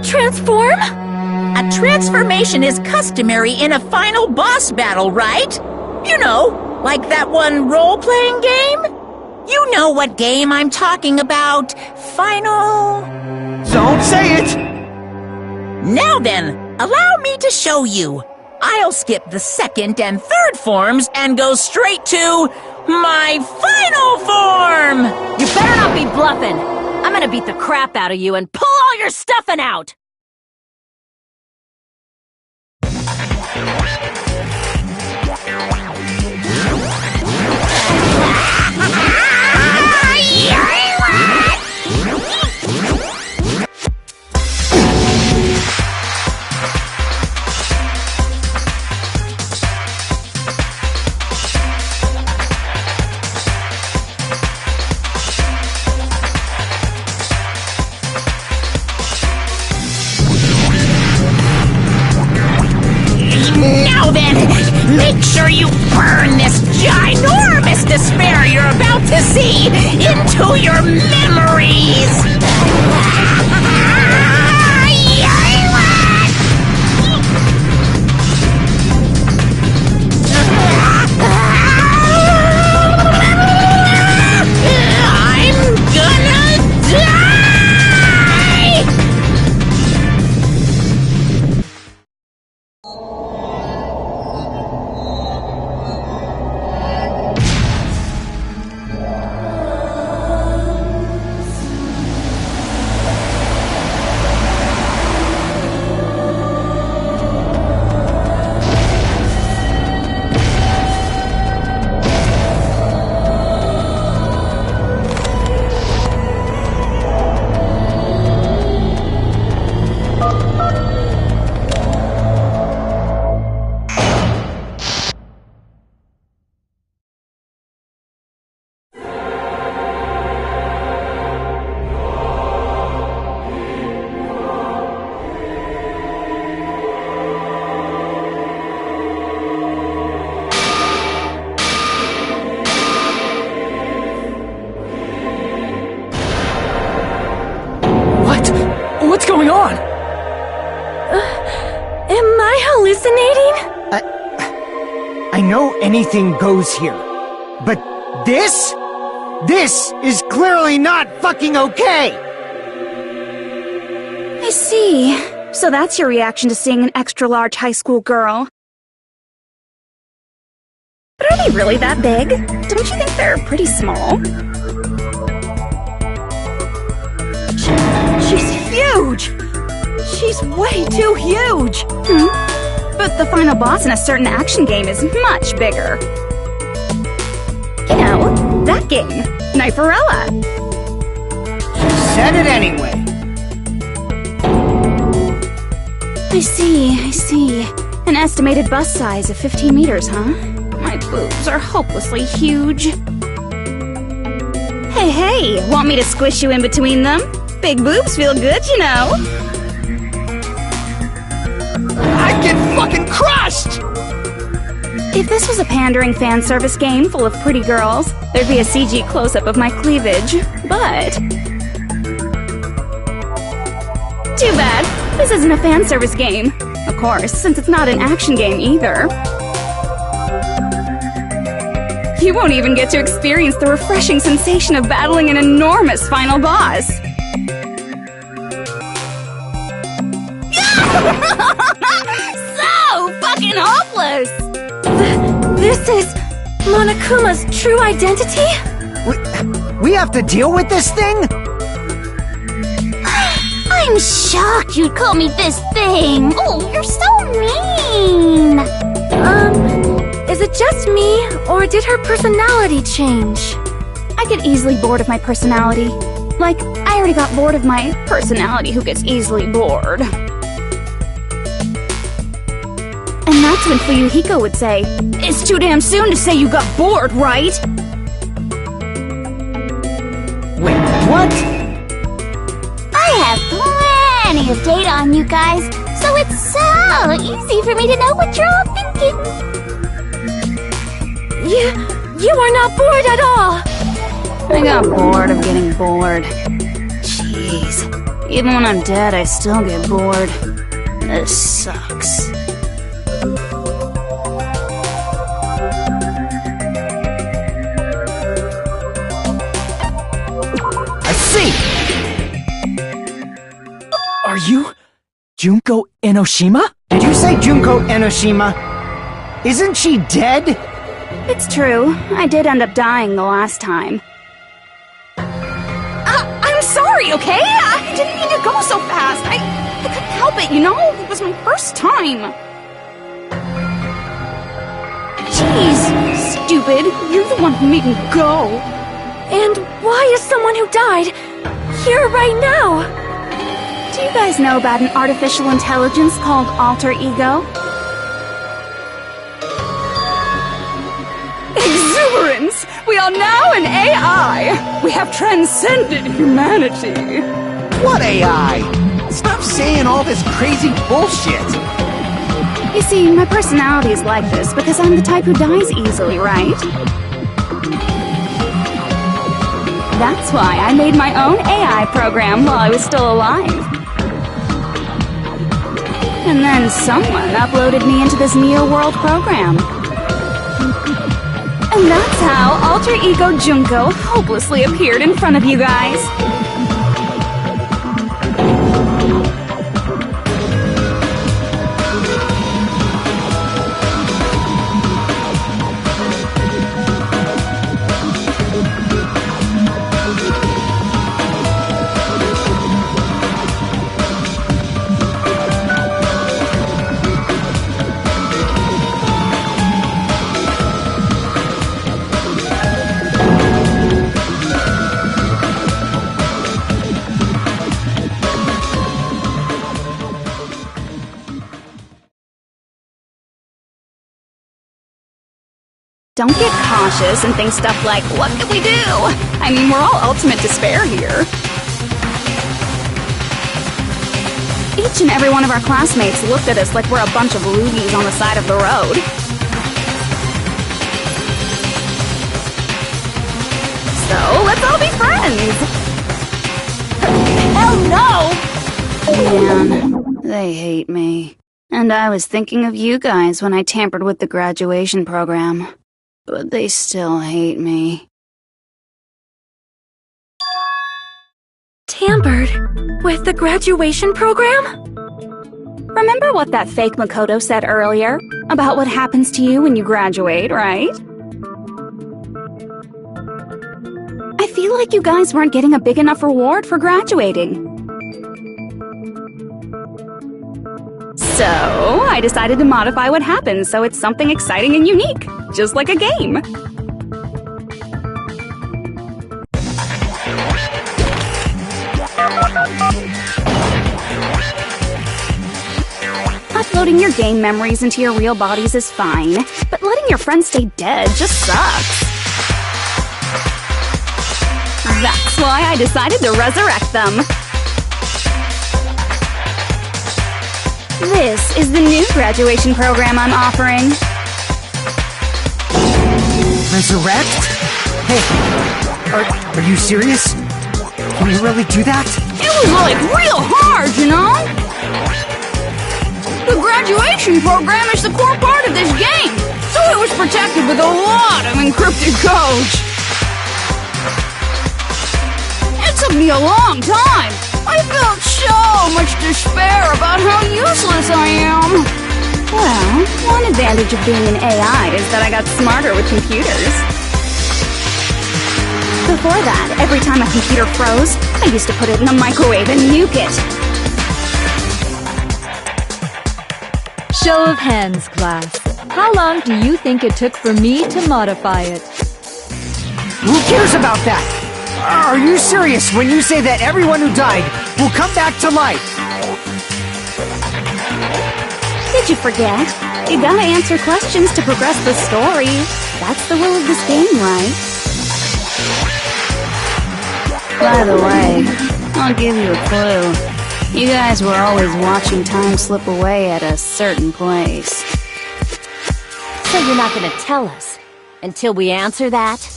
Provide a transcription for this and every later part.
Transform? A transformation is customary in a final boss battle, right? You know, like that one role-playing game? You know what game I'm talking about. Final... Don't say it! Now then, allow me to show you. I'll skip the second and third forms and go straight to my final form! You better not be bluffing. I'm gonna beat the crap out of you and pull all your stuffing out! Now then, make sure you burn this ginormous despair you're about to see into your memories! I'm gonna die! What's going on? Am I hallucinating? I know anything goes here, but this is clearly not fucking okay! I see. So that's your reaction to seeing an extra-large high school girl. But are they really that big? Don't you think they're pretty small? She's huge! She's way too huge! But the final boss in a certain action game is much bigger. You know, that game, Kniferella. Said it anyway. I see. An estimated bust size of 15 meters, huh? My boobs are hopelessly huge. Hey, want me to squish you in between them? Big boobs feel good, you know. I'd get fucking crushed! If this was a pandering fan service game full of pretty girls, there'd be a CG close-up of my cleavage. But... too bad. This isn't a fan service game. Of course, since it's not an action game either. You won't even get to experience the refreshing sensation of battling an enormous final boss. So fucking hopeless! This is Monokuma's true identity? We have to deal with this thing? I'm shocked you'd call me this thing. Oh, you're so mean. Is it just me, or did her personality change? I get easily bored of my personality. Like, I already got bored of my personality who gets easily bored. And that's when Fuyuhiko would say, "It's too damn soon to say you got bored, right?" Wait, what? plenty of data on you guys, so it's so easy for me to know what you're all thinking. You are not bored at all! I got bored of getting bored. Jeez. Even when I'm dead, I still get bored. This sucks. I see! Are you Junko Enoshima? Did you say Junko Enoshima? Isn't she dead? It's true. I did end up dying the last time. I'm sorry, okay? I didn't mean to go so fast. I couldn't help it, you know? It was my first time. Jeez, stupid. You're the one who made me go. And why is someone who died here right now? Do you guys know about an artificial intelligence called alter ego? Exuberance! We are now an AI! We have transcended humanity! What AI? Stop saying all this crazy bullshit! You see, my personality is like this because I'm the type who dies easily, right? That's why I made my own AI program while I was still alive. And then someone uploaded me into this Neo-World program. And that's how Alter Ego Junko hopelessly appeared in front of you guys. Don't get cautious and think stuff like, what can we do? I mean, we're all ultimate despair here. Each and every one of our classmates looked at us like we're a bunch of loogies on the side of the road. So, let's all be friends! Hell no! Man, they hate me. And I was thinking of you guys when I tampered with the graduation program. But they still hate me. Tampered with the graduation program? Remember what that fake Makoto said earlier? About what happens to you when you graduate, right? I feel like you guys weren't getting a big enough reward for graduating. So, I decided to modify what happens so it's something exciting and unique, just like a game. Uploading your game memories into your real bodies is fine, but letting your friends stay dead just sucks. That's why I decided to resurrect them. This is the new graduation program I'm offering. Resurrect? Hey, are you serious? Can you really do that? It was like real hard, you know? The graduation program is the core part of this game, so it was protected with a lot of encrypted codes. It took me a long time. I felt so much despair about how useless I am. Well, one advantage of being an AI is that I got smarter with computers. Before that, every time a computer froze, I used to put it in a microwave and nuke it. Show of hands, class. How long do you think it took for me to modify it? Who cares about that? Are you serious when you say that everyone who died will come back to life? Did you forget? You gotta answer questions to progress the story. That's the rule of this game, right? By the way, I'll give you a clue. You guys were always watching time slip away at a certain place. So you're not gonna tell us until we answer that?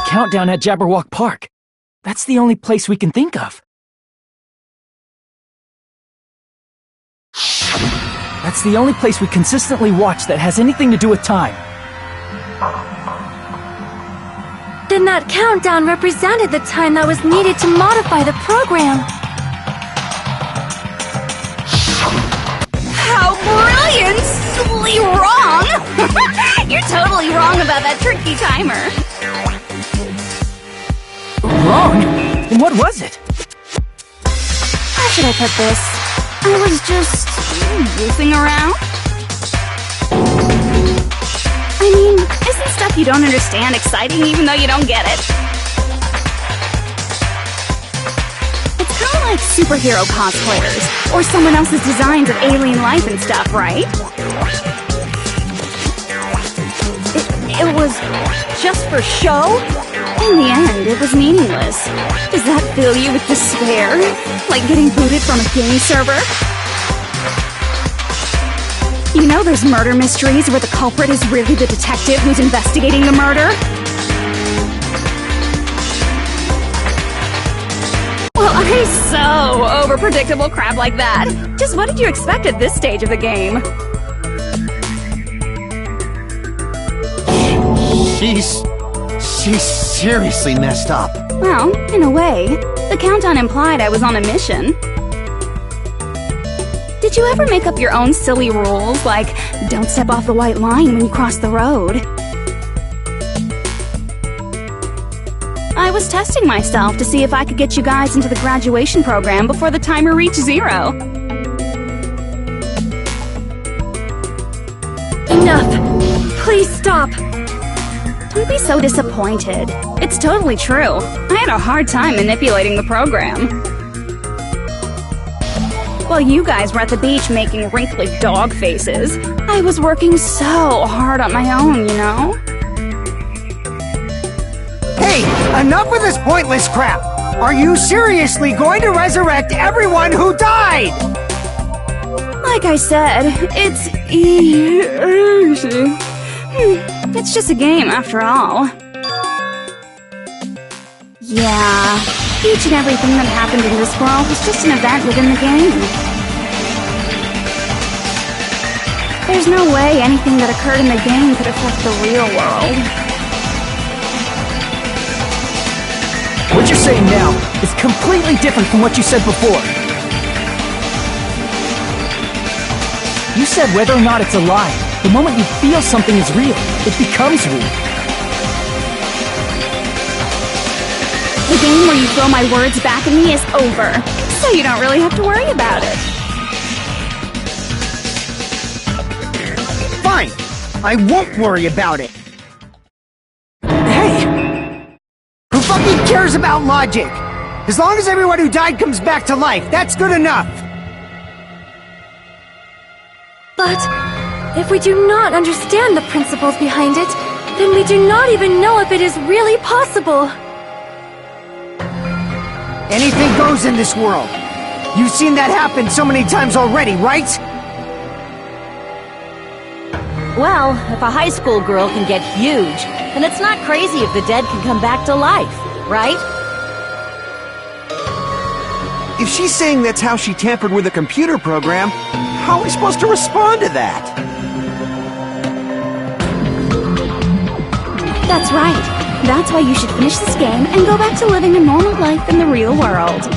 Countdown at Jabberwock Park. That's the only place we can think of. That's the only place we consistently watch that has anything to do with time. Then that countdown represented the time that was needed to modify the program. How brilliantly wrong! You're totally wrong about that tricky timer. Wrong? Then what was it? How should I put this? I was just goofing around. I mean, isn't stuff you don't understand exciting even though you don't get it? It's kind of like superhero cosplayers, or someone else's designs of alien life and stuff, right? It was just for show? In the end, it was meaningless. Does that fill you with despair? Like getting booted from a game server? You know there's murder mysteries where the culprit is really the detective who's investigating the murder? Well, I'm so over predictable crap like that. Just what did you expect at this stage of the game? She's seriously messed up. Well, in a way, the countdown implied I was on a mission. Did you ever make up your own silly rules, like don't step off the white line when you cross the road? I was testing myself to see if I could get you guys into the graduation program before the timer reached 0. Enough! Please stop! Don't be so disappointed. It's totally true. I had a hard time manipulating the program. While you guys were at the beach making wrinkly dog faces, I was working so hard on my own, you know? Hey, enough with this pointless crap! Are you seriously going to resurrect everyone who died? Like I said, it's easy. It's just a game, after all. Yeah, each and everything that happened in this world was just an event within the game. There's no way anything that occurred in the game could affect the real world. What you're saying now is completely different from what you said before. You said whether or not it's a lie, the moment you feel something is real, it becomes real. The game where you throw my words back at me is over, so you don't really have to worry about it. Fine, I won't worry about it. Hey! Who fucking cares about logic? As long as everyone who died comes back to life, that's good enough! But if we do not understand the principles behind it, then we do not even know if it is really possible. Anything goes in this world. You've seen that happen so many times already, right? Well, if a high school girl can get huge, then it's not crazy if the dead can come back to life, right? If she's saying that's how she tampered with a computer program, how are we supposed to respond to that? That's right. That's why you should finish this game and go back to living a normal life in the real world.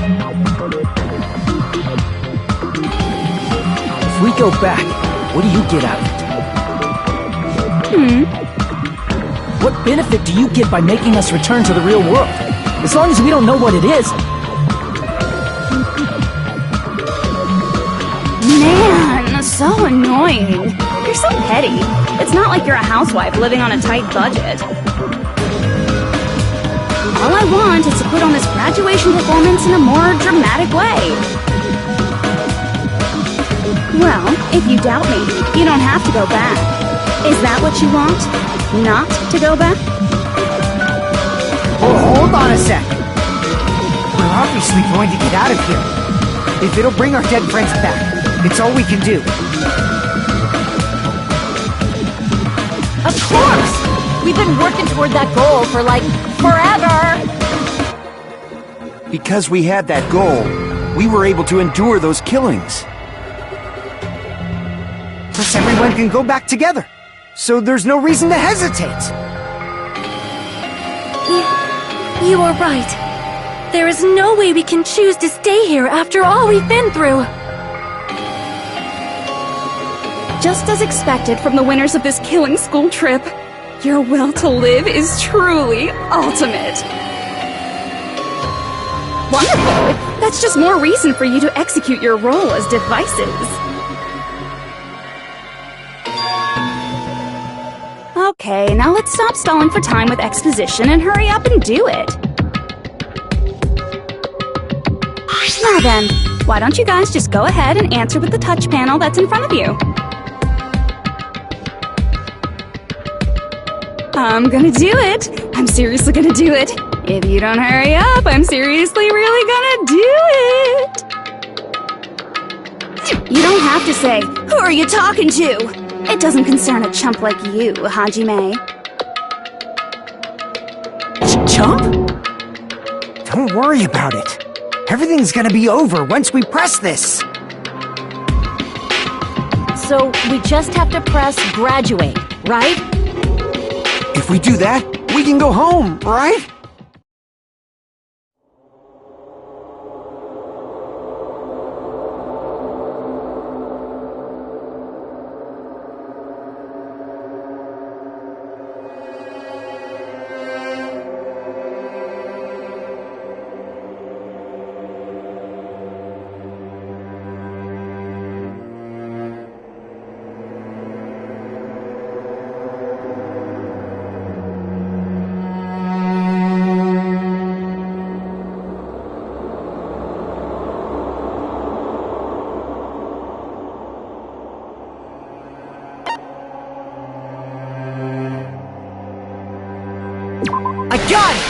If we go back, what do you get out of it? What benefit do you get by making us return to the real world? As long as we don't know what it is, Man, so annoying. You're so petty. It's not like you're a housewife living on a tight budget. All I want is to put on this graduation performance in a more dramatic way. Well, if you doubt me, you don't have to go back. Is that what you want? Not to go back? Oh, hold on a sec. We're obviously going to get out of here. If it'll bring our dead friends back, it's all we can do. Of course! We've been working toward that goal for, like, forever! Because we had that goal, we were able to endure those killings. Plus everyone can go back together. So there's no reason to hesitate. You are right. There is no way we can choose to stay here after all we've been through. Just as expected from the winners of this killing school trip, your will to live is truly ultimate. Wonderful! That's just more reason for you to execute your role as devices. Okay, now let's stop stalling for time with exposition and hurry up and do it. Now then, why don't you guys just go ahead and answer with the touch panel that's in front of you? I'm gonna do it! I'm seriously gonna do it! If you don't hurry up, I'm seriously really gonna do it! You don't have to say, "Who are you talking to?" It doesn't concern a chump like you, Hajime. Chump? Don't worry about it. Everything's gonna be over once we press this. So, we just have to press graduate, right? If we do that, we can go home, right? I got it!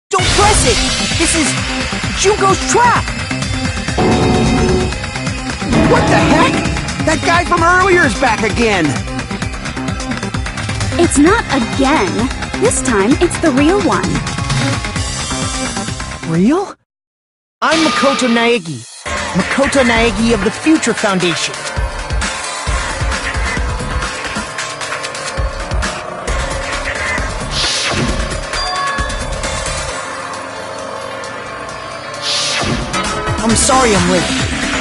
Don't press it! This is Junko's trap! What the heck? That guy from earlier is back again! It's not again. This time, it's the real one. Real? I'm Makoto Naegi. Makoto Naegi of the Future Foundation. I'm sorry I'm late.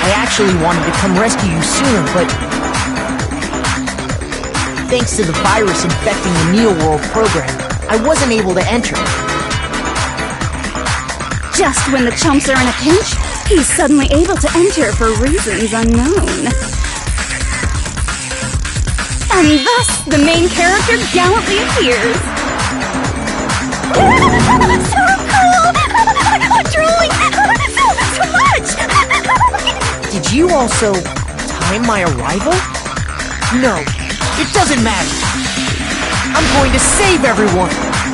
I actually wanted to come rescue you sooner, but thanks to the virus infecting the Neo World program, I wasn't able to enter. Just when the chumps are in a pinch, he's suddenly able to enter for reasons unknown. And thus, the main character gallantly appears. So cool! I'm drooling! So much! Did you also time my arrival? No, it doesn't matter. I'm going to save everyone,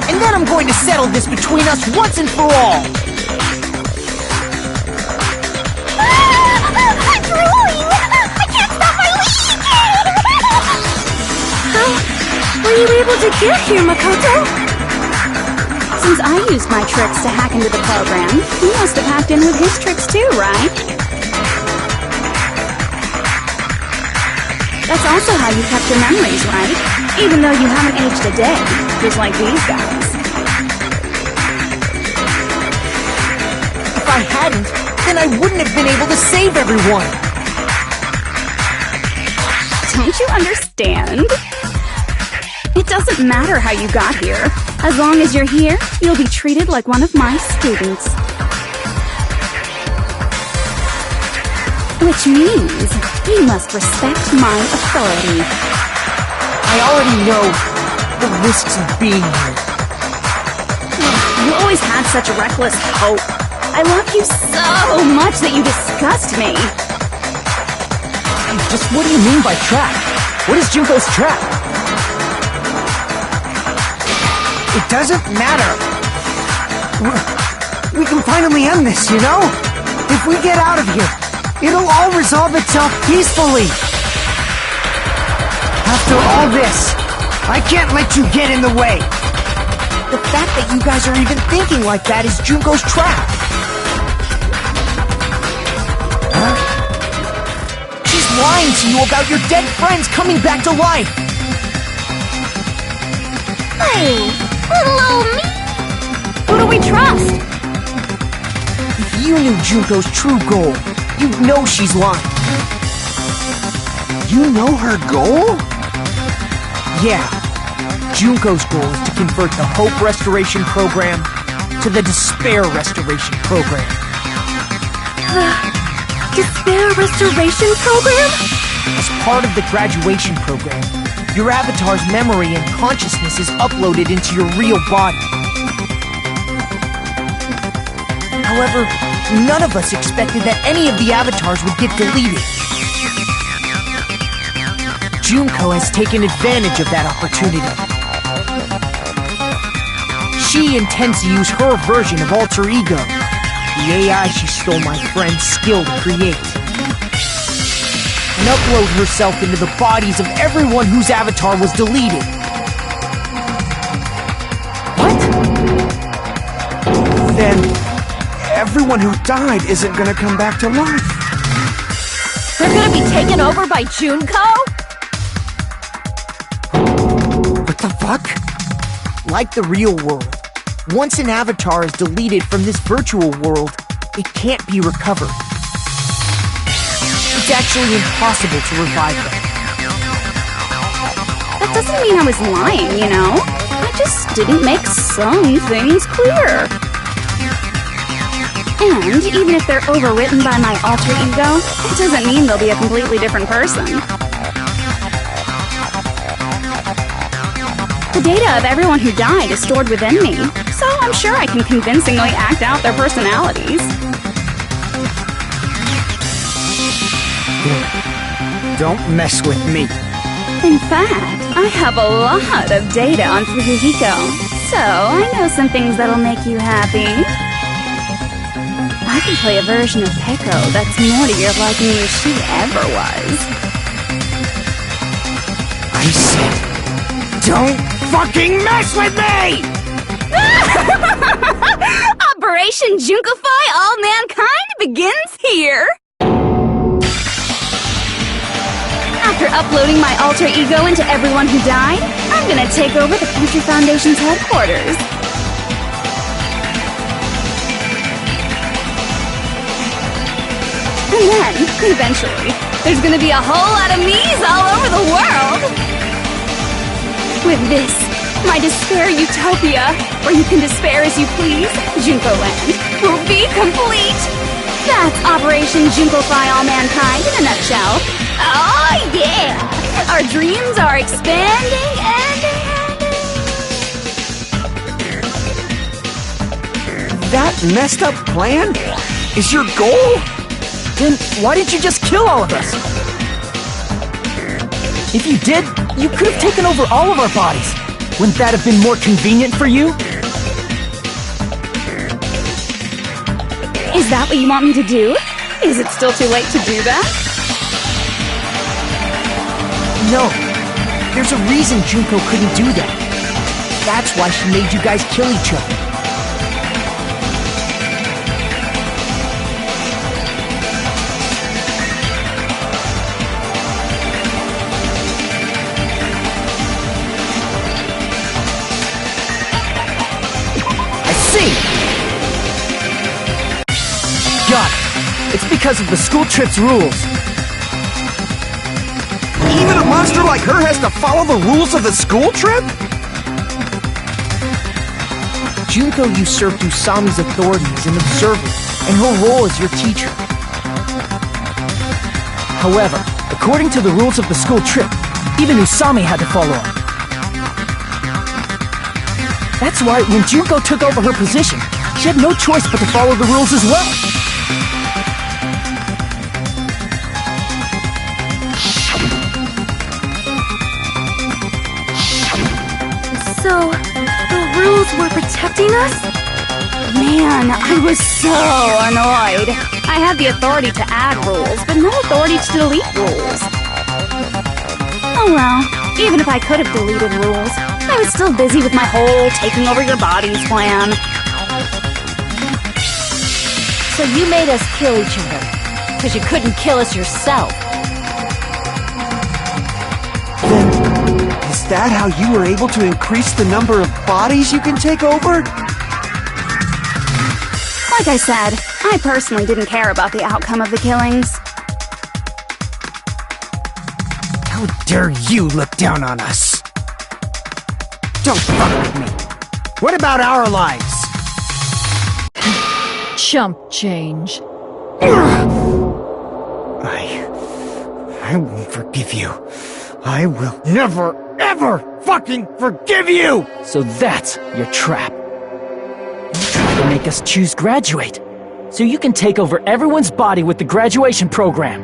and then I'm going to settle this between us once and for all. I'm drooling! I can't stop my leak! How were you able to get here, Makoto? Since I used my tricks to hack into the program, he must have hacked in with his tricks too, right? That's also how you kept your memories, right? Even though you haven't aged a day, just like these guys. If I hadn't, then I wouldn't have been able to save everyone. Don't you understand? It doesn't matter how you got here. As long as you're here, you'll be treated like one of my students. Which means you must respect my authority. I already know the risks of being here. You always had such reckless hope. I love you so much that you disgust me. Just what do you mean by trap? What is Junko's trap? It doesn't matter. We can finally end this, you know? If we get out of here, it'll all resolve itself peacefully. After all this, I can't let you get in the way. The fact that you guys are even thinking like that is Junko's trap. Huh? She's lying to you about your dead friends coming back to life. Hey, hello, me. Who do we trust? If you knew Junko's true goal, you'd know she's lying. You know her goal? Yeah. Junko's goal is to convert the Hope Restoration Program to the Despair Restoration Program. Despair Restoration Program? As part of the graduation program, your avatar's memory and consciousness is uploaded into your real body. However, none of us expected that any of the avatars would get deleted. Junko has taken advantage of that opportunity. She intends to use her version of Alter Ego, the AI she stole my friend's skill to create, and upload herself into the bodies of everyone whose avatar was deleted. What? Then, everyone who died isn't gonna come back to life. They're gonna be taken over by Junko? What the fuck? Like the real world, once an avatar is deleted from this virtual world, it can't be recovered. It's actually impossible to revive them. That doesn't mean I was lying, you know? I just didn't make some things clear. And even if they're overwritten by my alter ego, it doesn't mean they'll be a completely different person. The data of everyone who died is stored within me, so I'm sure I can convincingly act out their personalities. Don't mess with me. In fact, I have a lot of data on Fuyuhiko, so I know some things that'll make you happy. I can play a version of Peko that's more to your liking than she ever was. I said, don't fucking mess with me! Operation Junkify All Mankind begins here! After uploading my alter ego into everyone who died, I'm gonna take over the Future Foundation's headquarters. And then, eventually, there's gonna be a whole lot of me's all over the world! With this, my despair utopia, where you can despair as you please, Junko Land, will be complete! That's Operation Junkify All Mankind in a nutshell. Oh yeah! Our dreams are expanding and That messed up plan is your goal? Then why didn't you just kill all of us? If you did, you could have taken over all of our bodies. Wouldn't that have been more convenient for you? Is that what you want me to do? Is it still too late to do that? No. There's a reason Junko couldn't do that. That's why she made you guys kill each other. I see! Got it. It's because of the school trip's rules. Even a monster like her has to follow the rules of the school trip? Junko usurped Usami's authority as an observer, and her role as your teacher. However, according to the rules of the school trip, even Usami had to follow up. That's why when Junko took over her position, she had no choice but to follow the rules as well. So, the rules were protecting us? Man, I was so annoyed. I had the authority to add rules, but no authority to delete rules. Oh well, even if I could have deleted rules, I was still busy with my whole taking over your bodies plan. So you made us kill each other, because you couldn't kill us yourself. Then, is that how you were able to increase the number of bodies you can take over? Like I said, I personally didn't care about the outcome of the killings. How dare you look down on us? Don't fuck with me. What about our lives? Chump change. I won't forgive you. I will never, ever fucking forgive you! So that's your trap. You try to make us choose graduate, so you can take over everyone's body with the graduation program.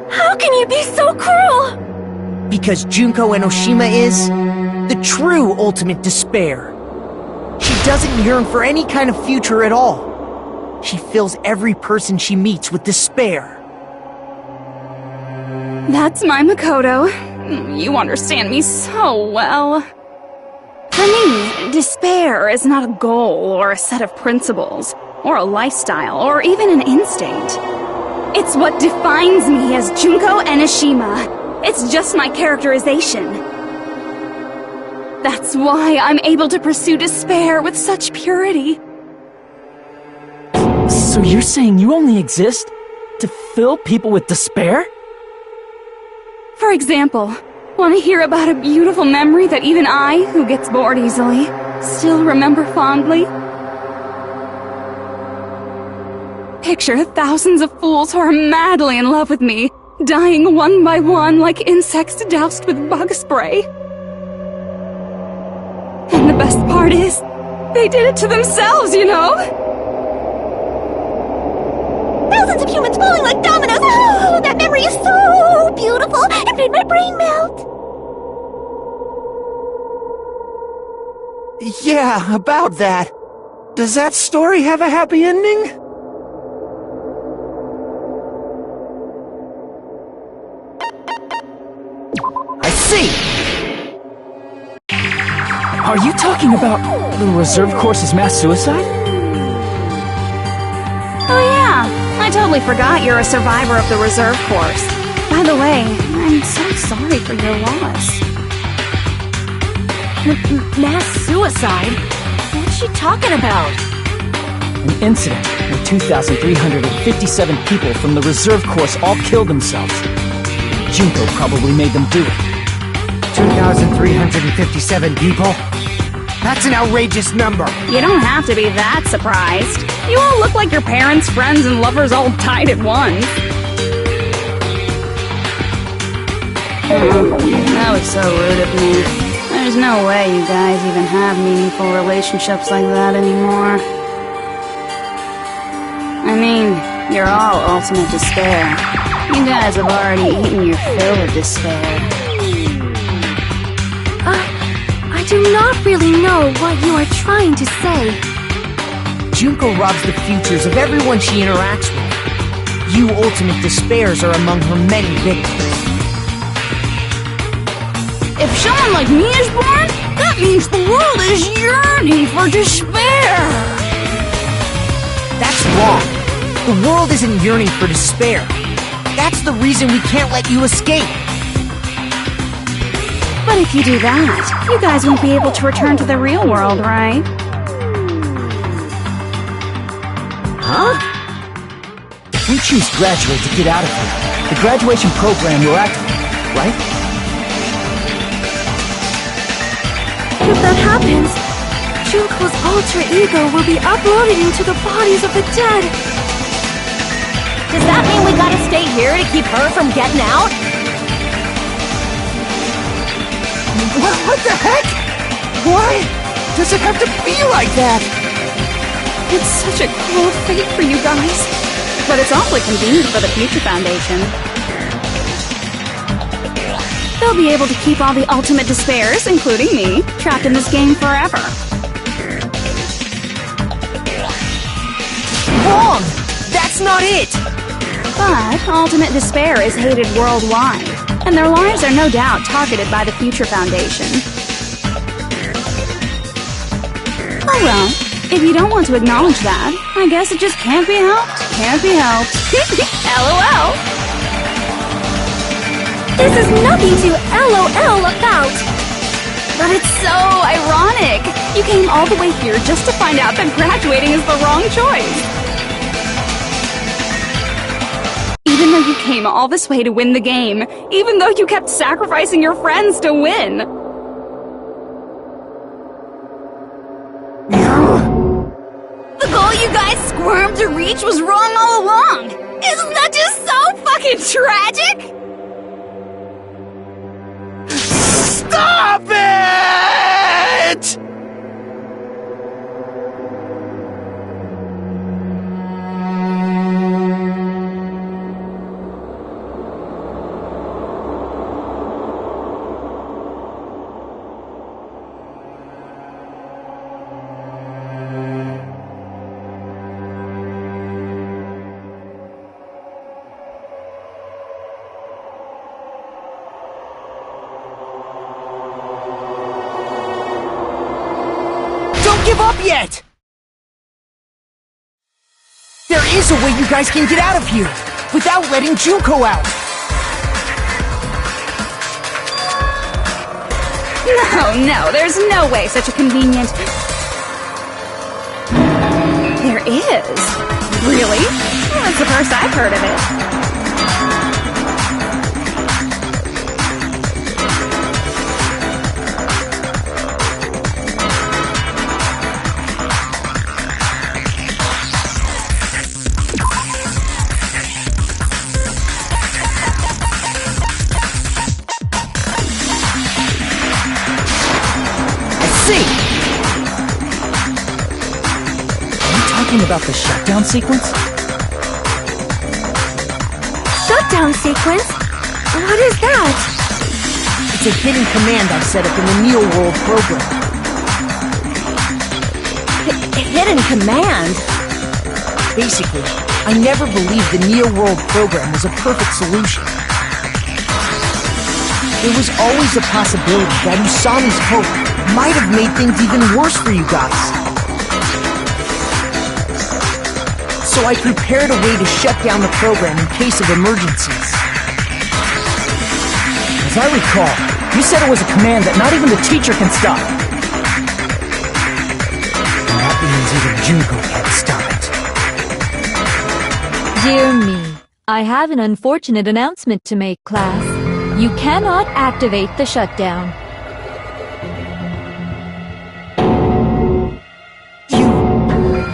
How can you be so cruel? Because Junko Enoshima is the true ultimate despair. She doesn't yearn for any kind of future at all. She fills every person she meets with despair. That's my Makoto. You understand me so well. For me, despair is not a goal or a set of principles, or a lifestyle, or even an instinct. It's what defines me as Junko Enoshima. It's just my characterization. That's why I'm able to pursue despair with such purity. So you're saying you only exist to fill people with despair? For example, want to hear about a beautiful memory that even I, who gets bored easily, still remember fondly? Picture thousands of fools who are madly in love with me, dying one by one like insects doused with bug spray. And the best part is, they did it to themselves, you know? Thousands of humans falling like dominoes. Oh, that memory is so beautiful. It made my brain melt. Yeah, about that. Does that story have a happy ending? I see! Are you talking about the reserve course's mass suicide? Oh yeah, I totally forgot you're a survivor of the reserve course. By the way, I'm so sorry for your loss. Mass suicide? What's she talking about? An incident where 2,357 people from the reserve course all killed themselves. Junko probably made them do it. 2,357 people? That's an outrageous number. You don't have to be that surprised. You all look like your parents, friends, and lovers all died at once. That was so rude of me. There's no way you guys even have meaningful relationships like that anymore. I mean, you're all ultimate despair. You guys have already eaten your fill of despair. I do not really know what you are trying to say. Junko robs the futures of everyone she interacts with. You ultimate despairs are among her many victims. If someone like me is born, that means the world is yearning for despair. That's wrong. The world isn't yearning for despair. That's the reason we can't let you escape. But if you do that, you guys won't be able to return to the real world, right? Huh? If we choose graduate to get out of here, the graduation program will activate, right? If that happens, Junko's alter ego will be uploaded into the bodies of the dead. Does that mean we gotta stay here to keep her from getting out? What the heck? Why does it have to be like that? It's such a cruel fate for you guys. But it's awfully convenient for the Future Foundation. They'll be able to keep all the ultimate despairs, including me, trapped in this game forever. Wrong! That's not it! But ultimate despair is hated worldwide, and their lives are no doubt targeted by the Future Foundation. Oh well, if you don't want to acknowledge that, I guess it just can't be helped. Can't be helped. LOL! This is nothing to LOL about. But it's so ironic! You came all the way here just to find out that graduating is the wrong choice. Even though you came all this way to win the game, even though you kept sacrificing your friends to win. The goal you guys squirmed to reach was wrong all along! Isn't that just so fucking tragic? Stop it! Give up yet! There is a way you guys can get out of here without letting Junko out. No, there's no way such a convenient... There is? Really? Well, that's the first I've heard of it. About the shutdown sequence? Shutdown sequence? What is that? It's a hidden command I set up in the Neo World program. Hidden command? Basically, I never believed the Neo World program was a perfect solution. There was always a possibility that Usami's hope might have made things even worse for you guys. So I prepared a way to shut down the program in case of emergencies. As I recall, you said it was a command that not even the teacher can stop. And that means even Junko can't stop it. Dear me, I have an unfortunate announcement to make, class. You cannot activate the shutdown.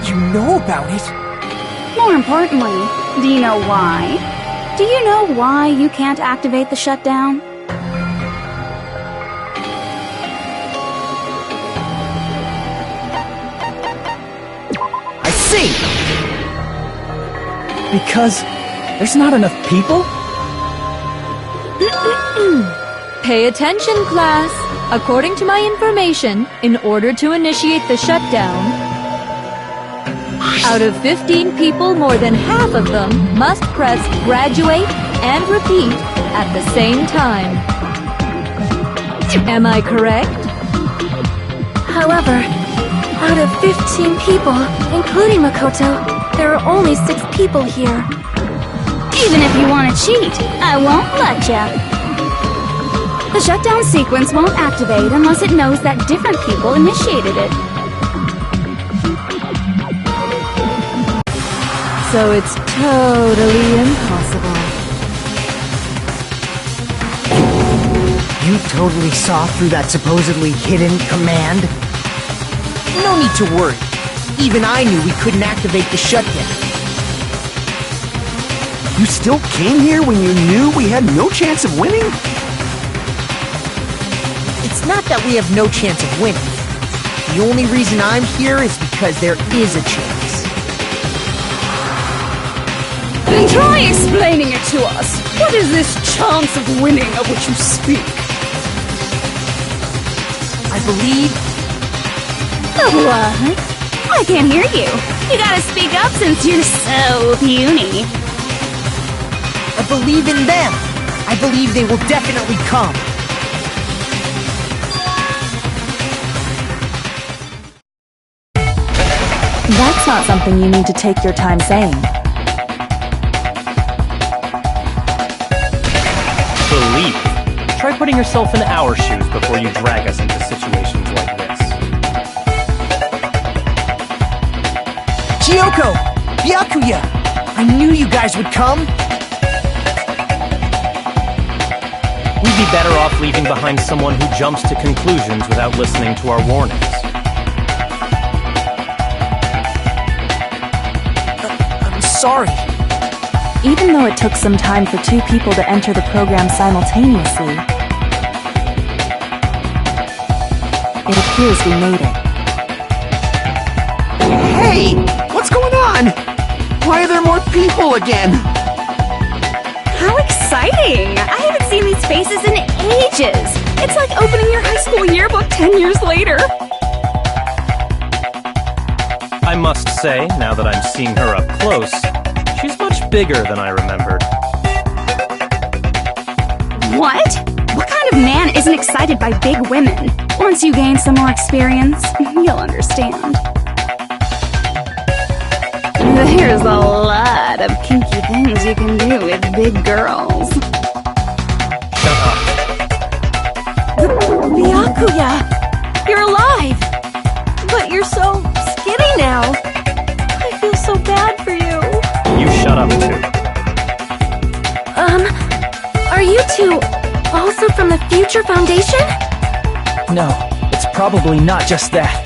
You know about it? More importantly, do you know why? Do you know why you can't activate the shutdown? I see! Because there's not enough people? Pay attention, class. According to my information, in order to initiate the shutdown, out of 15 people, more than half of them must press graduate and repeat at the same time. Am I correct? However, out of 15 people, including Makoto, there are only 6 people here. Even if you want to cheat, I won't let ya. The shutdown sequence won't activate unless it knows that different people initiated it. So it's totally impossible. You totally saw through that supposedly hidden command? No need to worry. Even I knew we couldn't activate the shutdown. You still came here when you knew we had no chance of winning? It's not that we have no chance of winning. The only reason I'm here is because there is a chance. Then try explaining it to us. What is this chance of winning of which you speak? I believe... What? I can't hear you. You gotta speak up since you're so puny. I believe in them. I believe they will definitely come. That's not something you need to take your time saying. Believe. Try putting yourself in our shoes before you drag us into situations like this. Chiyoko! Byakuya! I knew you guys would come! We'd be better off leaving behind someone who jumps to conclusions without listening to our warnings. I'm sorry. Even though it took some time for two people to enter the program simultaneously, it appears we made it. Hey! What's going on? Why are there more people again? How exciting! I haven't seen these faces in ages. It's like opening your high school yearbook 10 years later. I must say, now that I'm seeing her up close, she's much bigger than I remembered. What? What kind of man isn't excited by big women? Once you gain some more experience, you'll understand. There's a lot of kinky things you can do with big girls. Shut up. Byakuya! You're alive! But you're so skinny now. I feel so bad for you. You shut up too. Are you two also from the Future Foundation? No, it's probably not just that.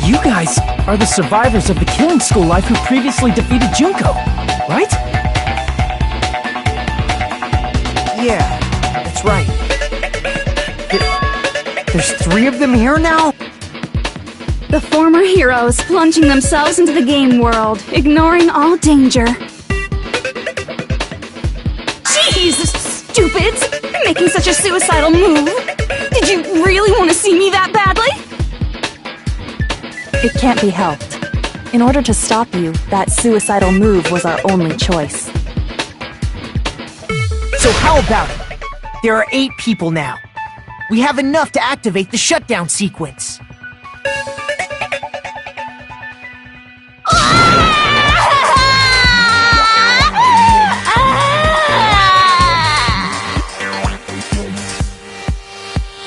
You guys are the survivors of the killing school life who previously defeated Junko, right? Yeah, that's right. There's 3 of them here now? The former heroes plunging themselves into the game world, ignoring all danger. Jeez, stupids! Making such a suicidal move! Did you really want to see me that badly? It can't be helped. In order to stop you, that suicidal move was our only choice. So how about it? There are 8 people now. We have enough to activate the shutdown sequence.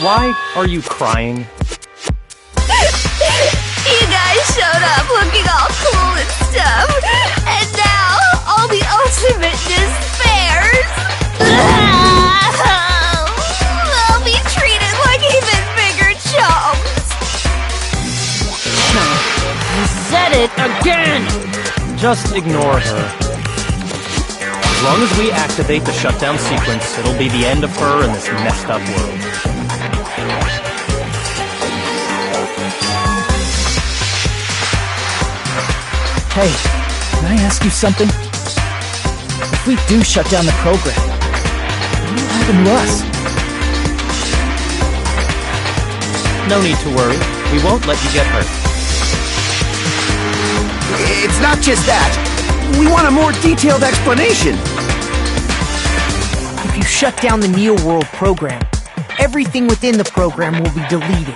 Why are you crying? You guys showed up looking all cool and stuff, and now all the ultimate despairs. I'll be treated like even bigger chumps. You said it again! Just ignore her. As long as we activate the shutdown sequence, it'll be the end of her in this messed up world. Hey, can I ask you something? If we do shut down the program, what will happen to us? No need to worry. We won't let you get hurt. It's not just that. We want a more detailed explanation. If you shut down the Neo World program, everything within the program will be deleted.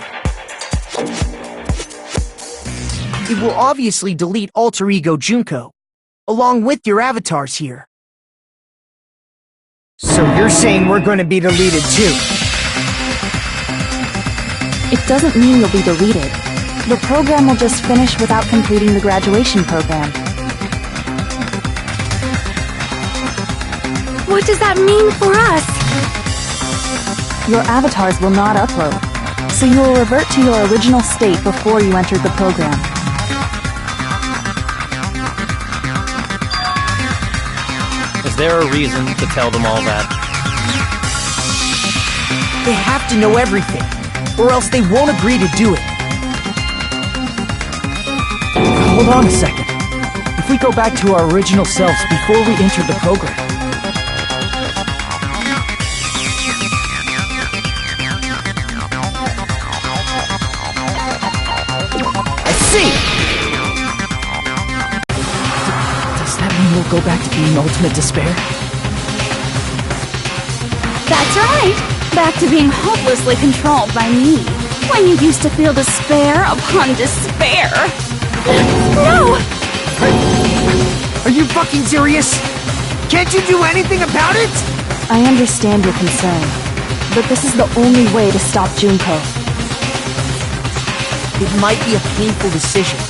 It will obviously delete Alter Ego Junko, along with your avatars here. So you're saying we're going to be deleted too? It doesn't mean you'll be deleted. The program will just finish without completing the graduation program. What does that mean for us? Your avatars will not upload, so you will revert to your original state before you entered the program. Is there a reason to tell them all that? They have to know everything, or else they won't agree to do it. Hold on a second. If we go back to our original selves before we entered the program, does that mean we'll go back to being ultimate despair? That's right! Back to being hopelessly controlled by me. When you used to feel despair upon despair. No! Are you fucking serious? Can't you do anything about it? I understand your concern, but this is the only way to stop Junko. It might be a painful decision,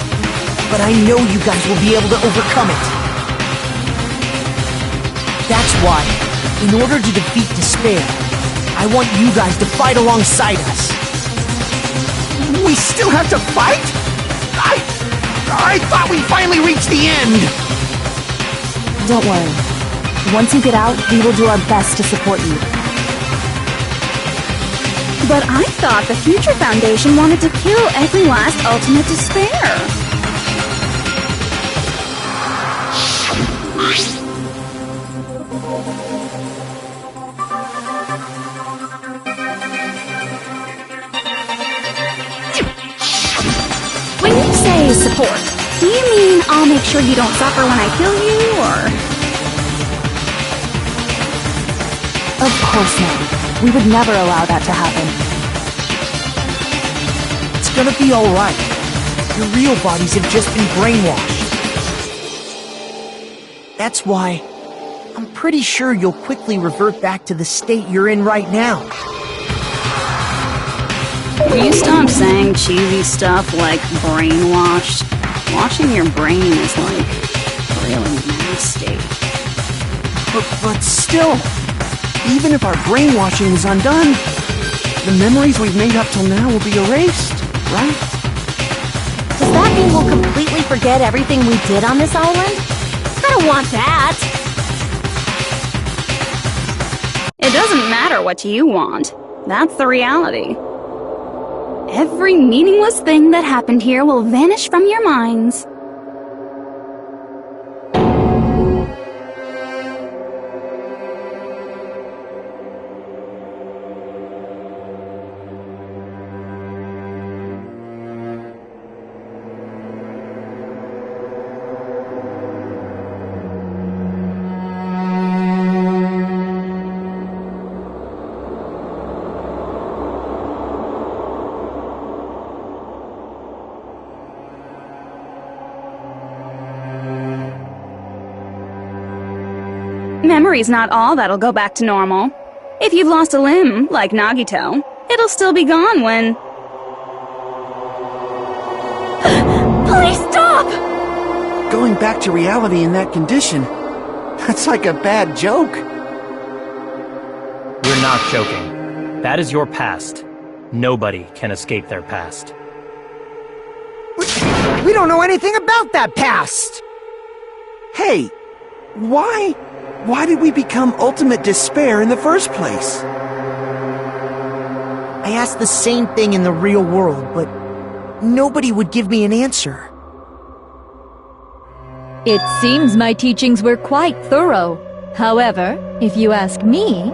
but I know you guys will be able to overcome it. That's why, in order to defeat despair, I want you guys to fight alongside us. We still have to fight? I thought we finally reached the end! Don't worry. Once you get out, we will do our best to support you. But I thought the Future Foundation wanted to kill every last ultimate despair. When you say support, do you mean I'll make sure you don't suffer when I kill you, or...? Of course not. We would never allow that to happen. It's gonna be alright. Your real bodies have just been brainwashed. That's why I'm pretty sure you'll quickly revert back to the state you're in right now. Will you stop saying cheesy stuff like brainwashed? Washing your brain is like really nasty. But still, even if our brainwashing is undone, the memories we've made up till now will be erased, right? Does that mean we'll completely forget everything we did on this island? I don't want that! It doesn't matter what you want. That's the reality. Every meaningless thing that happened here will vanish from your minds. Memory's not all that'll go back to normal. If you've lost a limb, like Nagito, it'll still be gone when... Please stop! Going back to reality in that condition, that's like a bad joke. We're not joking. That is your past. Nobody can escape their past. We don't know anything about that past! Hey, why did we become ultimate despair in the first place? I asked the same thing in the real world, but nobody would give me an answer. It seems my teachings were quite thorough. However, if you ask me...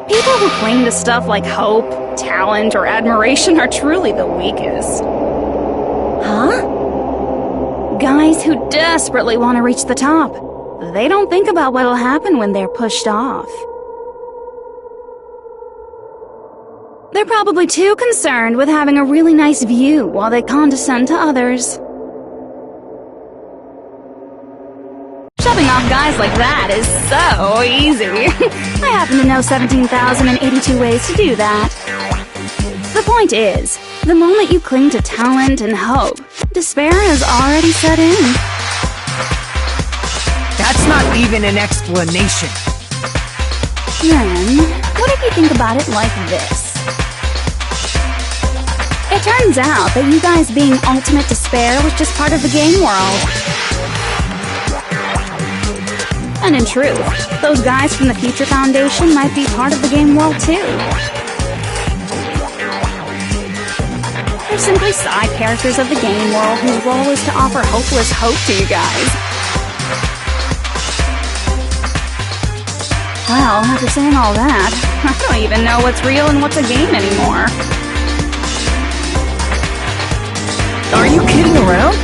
People who cling to stuff like hope, talent, or admiration are truly the weakest. Huh? Guys who desperately want to reach the top. They don't think about what'll happen when they're pushed off. They're probably too concerned with having a really nice view while they condescend to others. off guys like that is so easy. I happen to know 17,082 ways to do that. The point is, the moment you cling to talent and hope, despair has already set in. That's not even an explanation. Then, what if you think about it like this? It turns out that you guys being ultimate despair was just part of the game world. And in truth, those guys from the Future Foundation might be part of the game world too. They're simply side characters of the game world whose role is to offer hopeless hope to you guys. Well, after saying all that, I don't even know what's real and what's a game anymore. Are you kidding around?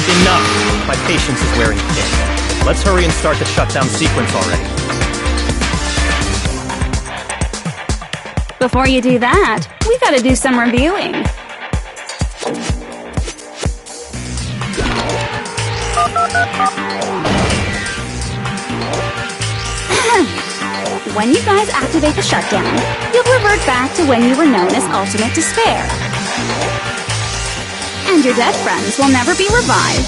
Enough! My patience is wearing thin. Let's hurry and start the shutdown sequence already. Before you do that, we gotta do some reviewing. When you guys activate the shutdown, you'll revert back to when you were known as Ultimate Despair. And your dead friends will never be revived.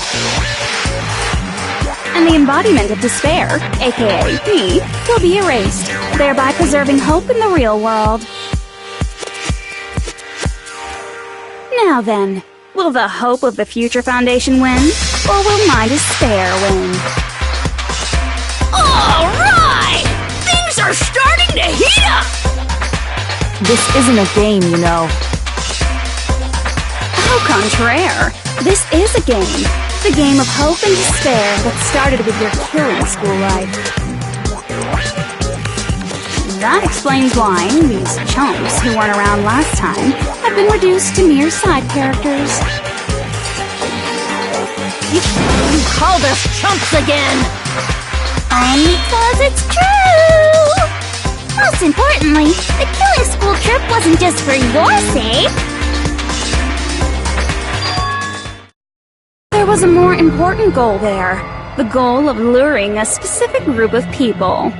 And the embodiment of despair, aka me, will be erased, thereby preserving hope in the real world. Now then, will the hope of the Future Foundation win, or will my despair win? Alright! Things are starting to heat up! This isn't a game, you know. Au contraire, this is a game. The game of hope and despair that started with your killing school life. That explains why these chumps who weren't around last time have been reduced to mere side characters. You called us chumps again! Because it's true! Most importantly, the killing school trip wasn't just for your sake. There was a more important goal there. The goal of luring a specific group of people.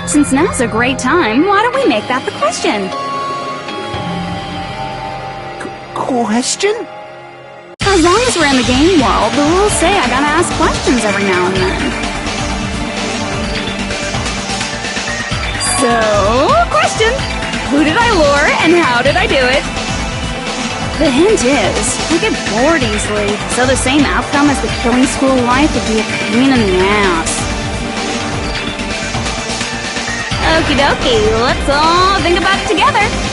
Since now's a great time, why don't we make that the question? Question? As long as we're in the game world, the rules say I gotta ask questions every now and then. So, question! Who did I lure and how did I do it? The hint is, I get bored easily, so the same outcome as the killing school life would be a pain in the ass. Okie dokie, let's all think about it together.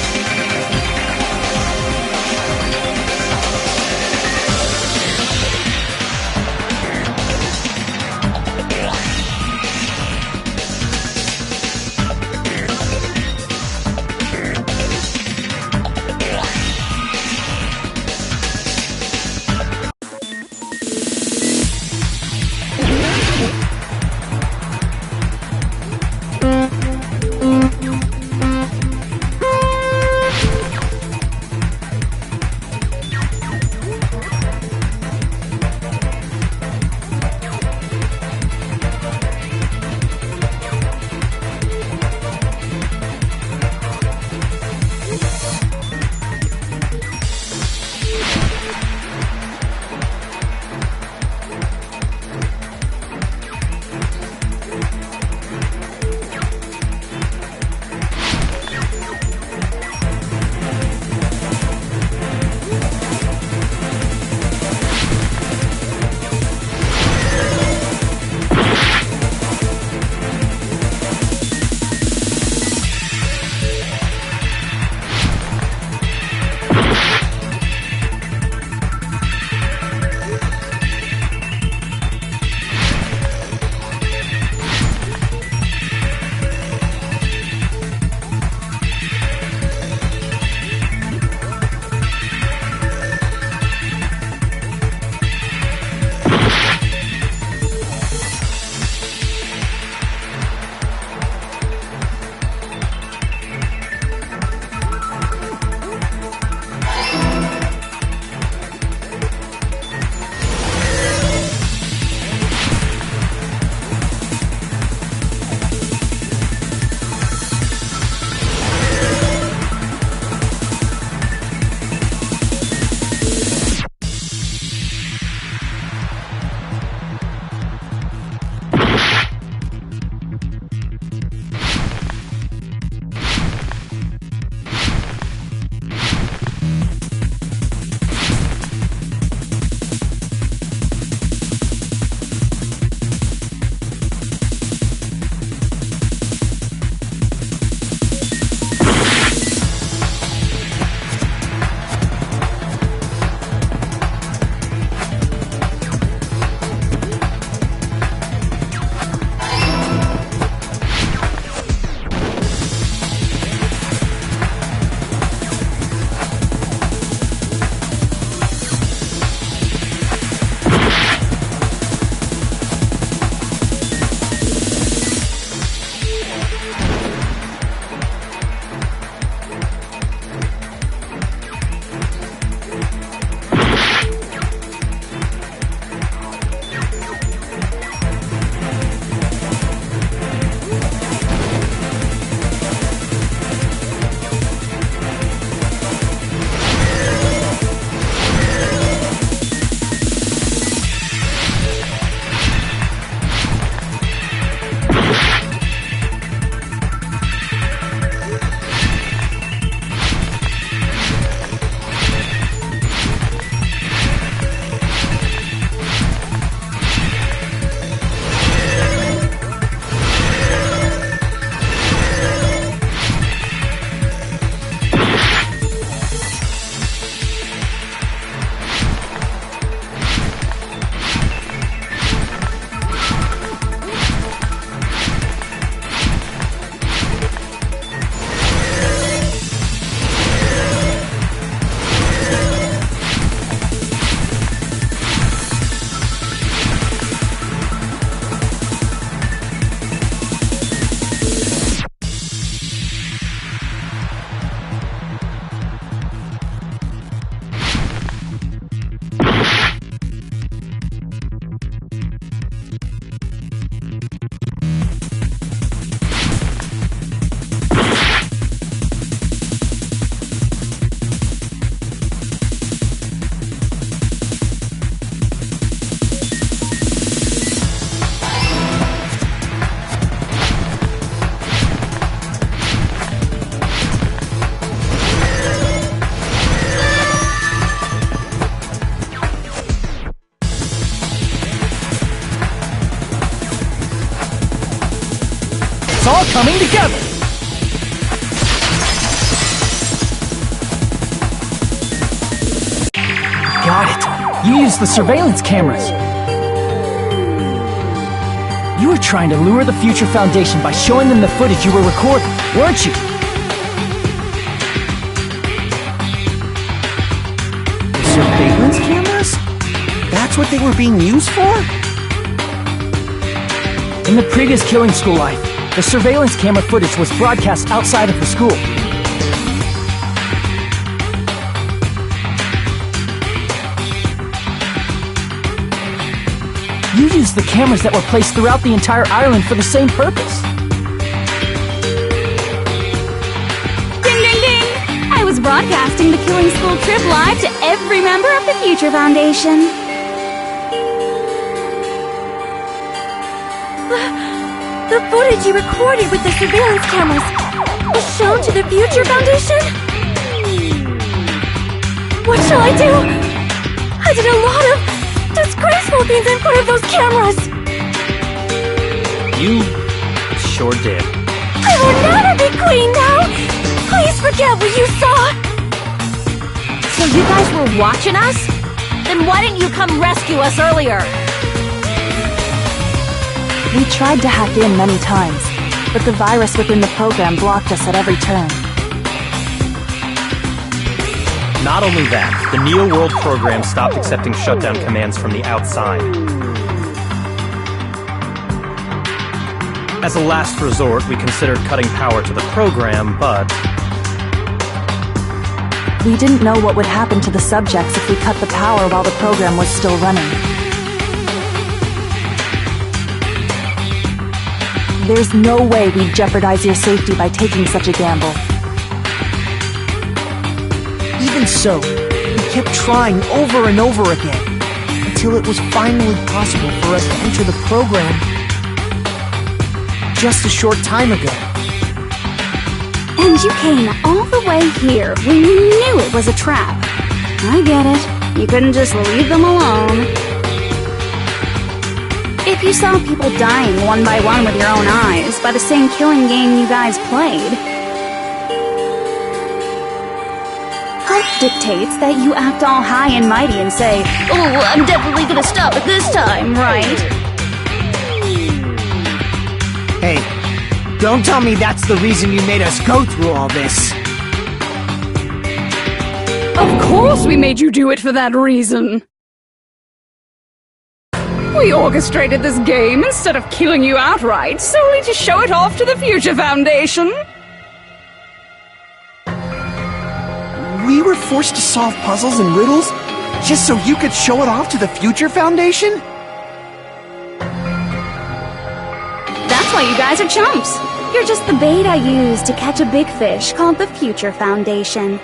coming together! Got it! You used the surveillance cameras! You were trying to lure the Future Foundation by showing them the footage you were recording, weren't you? Surveillance cameras? That's what they were being used for? In the previous Killing School life, the surveillance camera footage was broadcast outside of the school. You used the cameras that were placed throughout the entire island for the same purpose. Ding, ding, ding! I was broadcasting the Killing School trip live to every member of the Future Foundation. The footage you recorded with the surveillance cameras was shown to the Future Foundation? What shall I do? I did a lot of disgraceful things in front of those cameras! You sure did. I will never be clean now! Please forget what you saw! So you guys were watching us? Then why didn't you come rescue us earlier? We tried to hack in many times, but the virus within the program blocked us at every turn. Not only that, the Neo World program stopped accepting shutdown commands from the outside. As a last resort, we considered cutting power to the program, but We didn't know what would happen to the subjects if we cut the power while the program was still running. There's no way we'd jeopardize your safety by taking such a gamble. Even so, we kept trying over and over again, until it was finally possible for us to enter the program just a short time ago. And you came all the way here when you knew it was a trap. I get it. You couldn't just leave them alone. If you saw people dying one by one with your own eyes by the same killing game you guys played, health dictates that you act all high and mighty and say, "Oh, I'm definitely gonna stop it this time, right?" Hey, don't tell me that's the reason you made us go through all this. Of course we made you do it for that reason. We orchestrated this game instead of killing you outright, solely to show it off to the Future Foundation. We were forced to solve puzzles and riddles just so you could show it off to the Future Foundation? That's why you guys are chumps. You're just the bait I used to catch a big fish called the Future Foundation.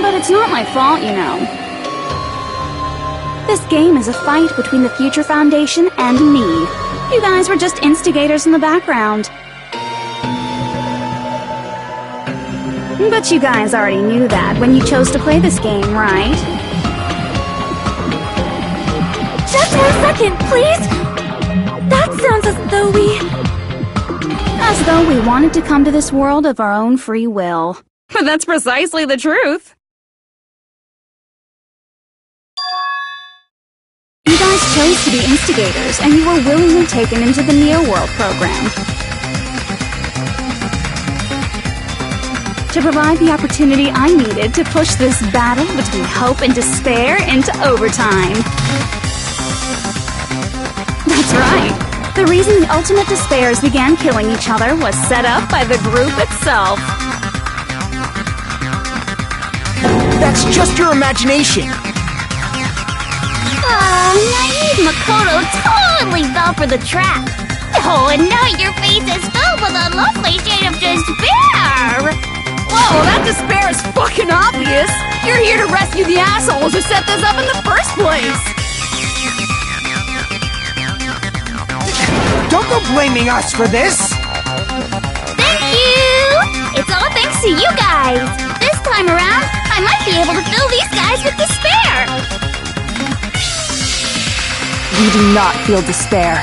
But it's not my fault, you know. This game is a fight between the Future Foundation and me. You guys were just instigators in the background. But you guys already knew that when you chose to play this game, right? Just 1 second, please! That sounds as though we wanted to come to this world of our own free will. But that's precisely the truth. You guys chose to be instigators, and you were willingly taken into the Neo World program to provide the opportunity I needed to push this battle between hope and despair into overtime. That's right. The reason the ultimate despairs began killing each other was set up by the group itself. That's just your imagination. Naive Makoto totally fell for the trap. Oh, and now your face is filled with a lovely shade of despair. Whoa, that despair is fucking obvious! You're here to rescue the assholes who set this up in the first place! Don't go blaming us for this! Thank you! It's all thanks to you guys. This time around, I might be able to fill these guys with despair. We do not feel despair.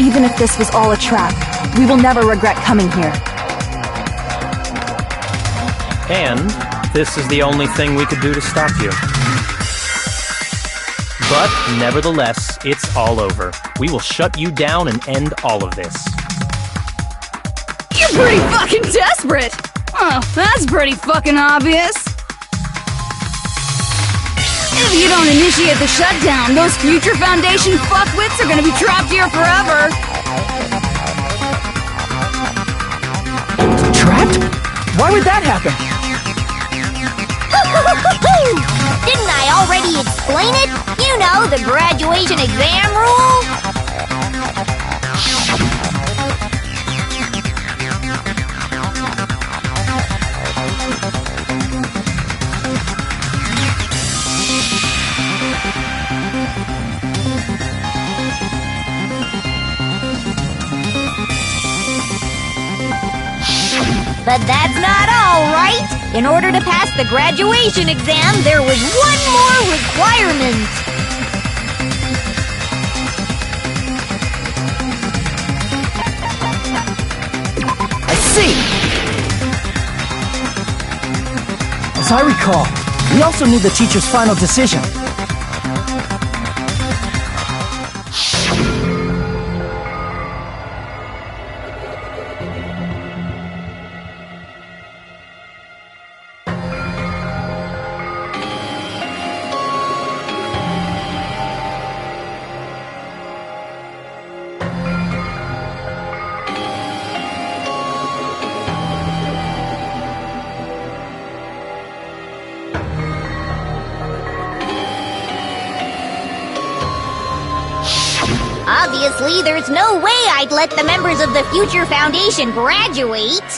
Even if this was all a trap, we will never regret coming here. And this is the only thing we could do to stop you. But, nevertheless, it's all over. We will shut you down and end all of this. You're pretty fucking desperate! Oh, that's pretty fucking obvious. If you don't initiate the shutdown, those Future Foundation fuckwits are gonna be trapped here forever. Trapped? Why would that happen? Didn't I already explain it? You know, the graduation exam rule? But that's not all, right? In order to pass the graduation exam, there was one more requirement. I see! As I recall, we also need the teacher's final decision. Obviously, there's no way I'd let the members of the Future Foundation graduate.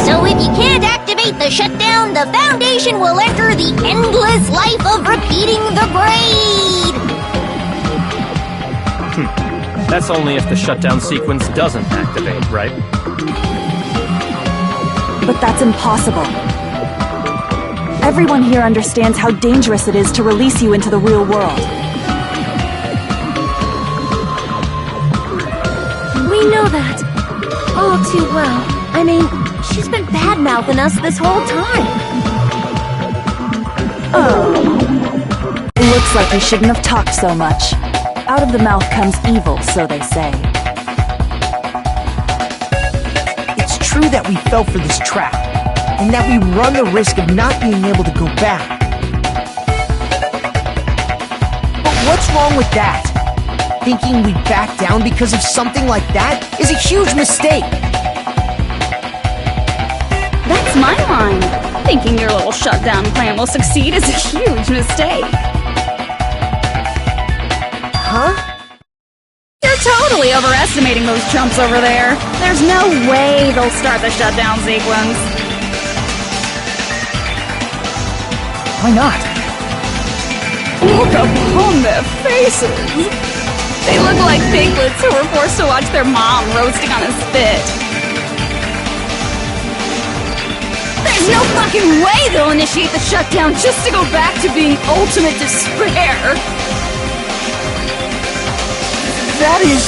So if you can't activate the shutdown, the Foundation will enter the endless life of repeating the grade! That's only if the shutdown sequence doesn't activate, right? But that's impossible. Everyone here understands how dangerous it is to release you into the real world. We know that. All too well. I mean, she's been bad-mouthing us this whole time. Oh. It looks like we shouldn't have talked so much. Out of the mouth comes evil, so they say. It's true that we fell for this trap, and that we run the risk of not being able to go back. But what's wrong with that? Thinking we'd back down because of something like that is a huge mistake. That's my line. Thinking your little shutdown plan will succeed is a huge mistake. Huh? You're totally overestimating those chumps over there. There's no way they'll start the shutdown sequence. Why not? Look upon their faces. They look like piglets who were forced to watch their mom roasting on a spit. There's no fucking way they'll initiate the shutdown just to go back to being ultimate despair. That is...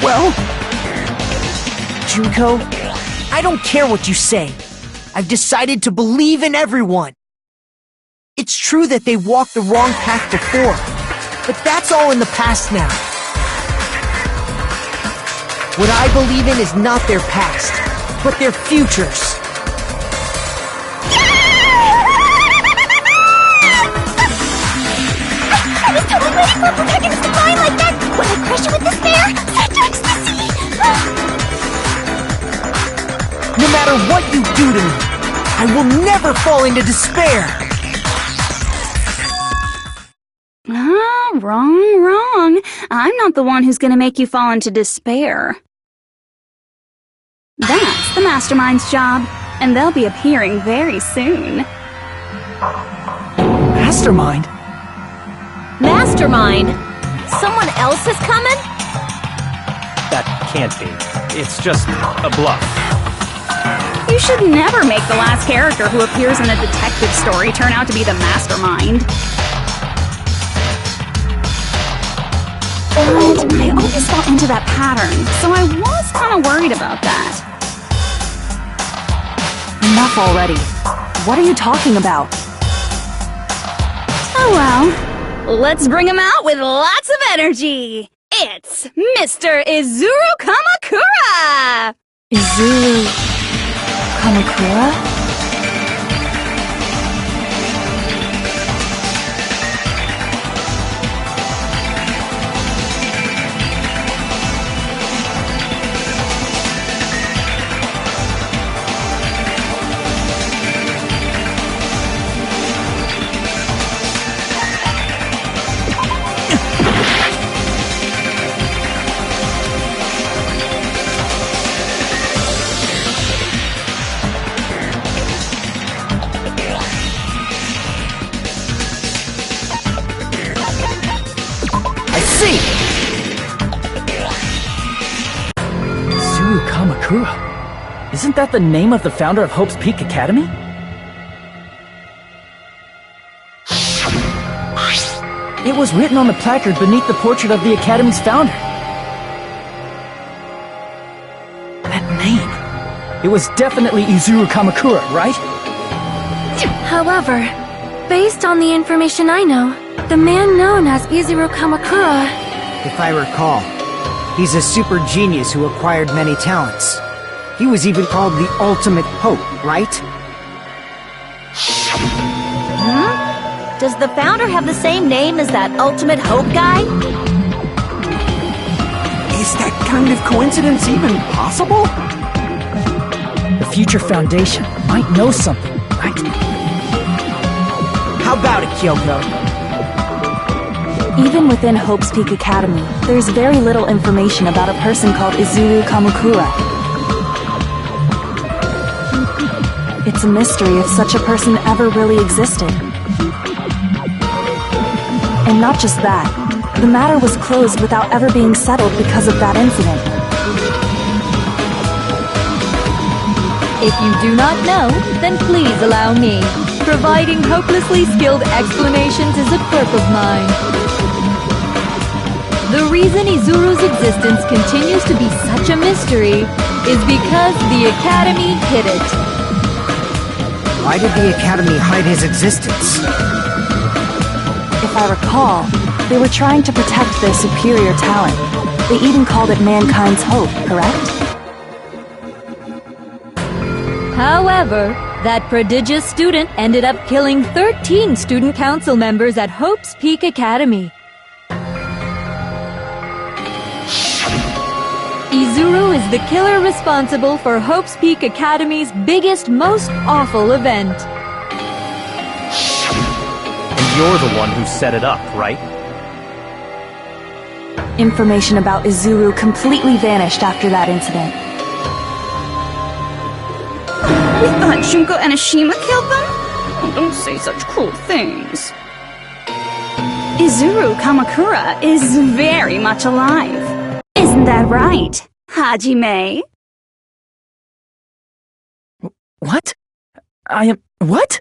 well... Junko, I don't care what you say. I've decided to believe in everyone. It's true that they walked the wrong path before, but that's all in the past now. What I believe in is not their past, but their futures. I was totally waiting for a protagonist to cry like that when I crushed you with despair. Such ecstasy! No matter what you do to me, I will never fall into despair. Wrong. I'm not the one who's gonna make you fall into despair. That's the Mastermind's job, and they'll be appearing very soon. Mastermind? Mastermind? Someone else is coming? That can't be. It's just a bluff. You should never make the last character who appears in a detective story turn out to be the Mastermind. But I always fell into that pattern, so I was kind of worried about that. Enough already. What are you talking about? Oh well. Let's bring him out with lots of energy. It's Mr. Izuru Kamakura! Izuru Kamakura? Izuru Kamakura? Isn't that the name of the founder of Hope's Peak Academy? It was written on the placard beneath the portrait of the Academy's founder. That name. It was definitely Izuru Kamakura, right? However, based on the information I know, the man known as Izuru Kamakura... If I recall, he's a super genius who acquired many talents. He was even called the Ultimate Hope, right? Does the founder have the same name as that Ultimate Hope guy? Is that kind of coincidence even possible? The future foundation might know something, right? How about it, Kyoko? Even within Hope's Peak Academy, there's very little information about a person called Izuru Kamakura. It's a mystery if such a person ever really existed. And not just that, the matter was closed without ever being settled because of that incident. If you do not know, then please allow me. Providing hopelessly skilled explanations is a quirk of mine. The reason Izuru's existence continues to be such a mystery is because the Academy hid it. Why did the Academy hide his existence? If I recall, they were trying to protect their superior talent. They even called it mankind's hope, correct? However, that prodigious student ended up killing 13 student council members at Hope's Peak Academy. Izuru is the killer responsible for Hope's Peak Academy's biggest, most awful event. And you're the one who set it up, right? Information about Izuru completely vanished after that incident. We thought Junko and Ashima killed them? Oh, don't say such cruel things. Izuru Kamakura is very much alive. Isn't that right, Hajime? What? I am... what?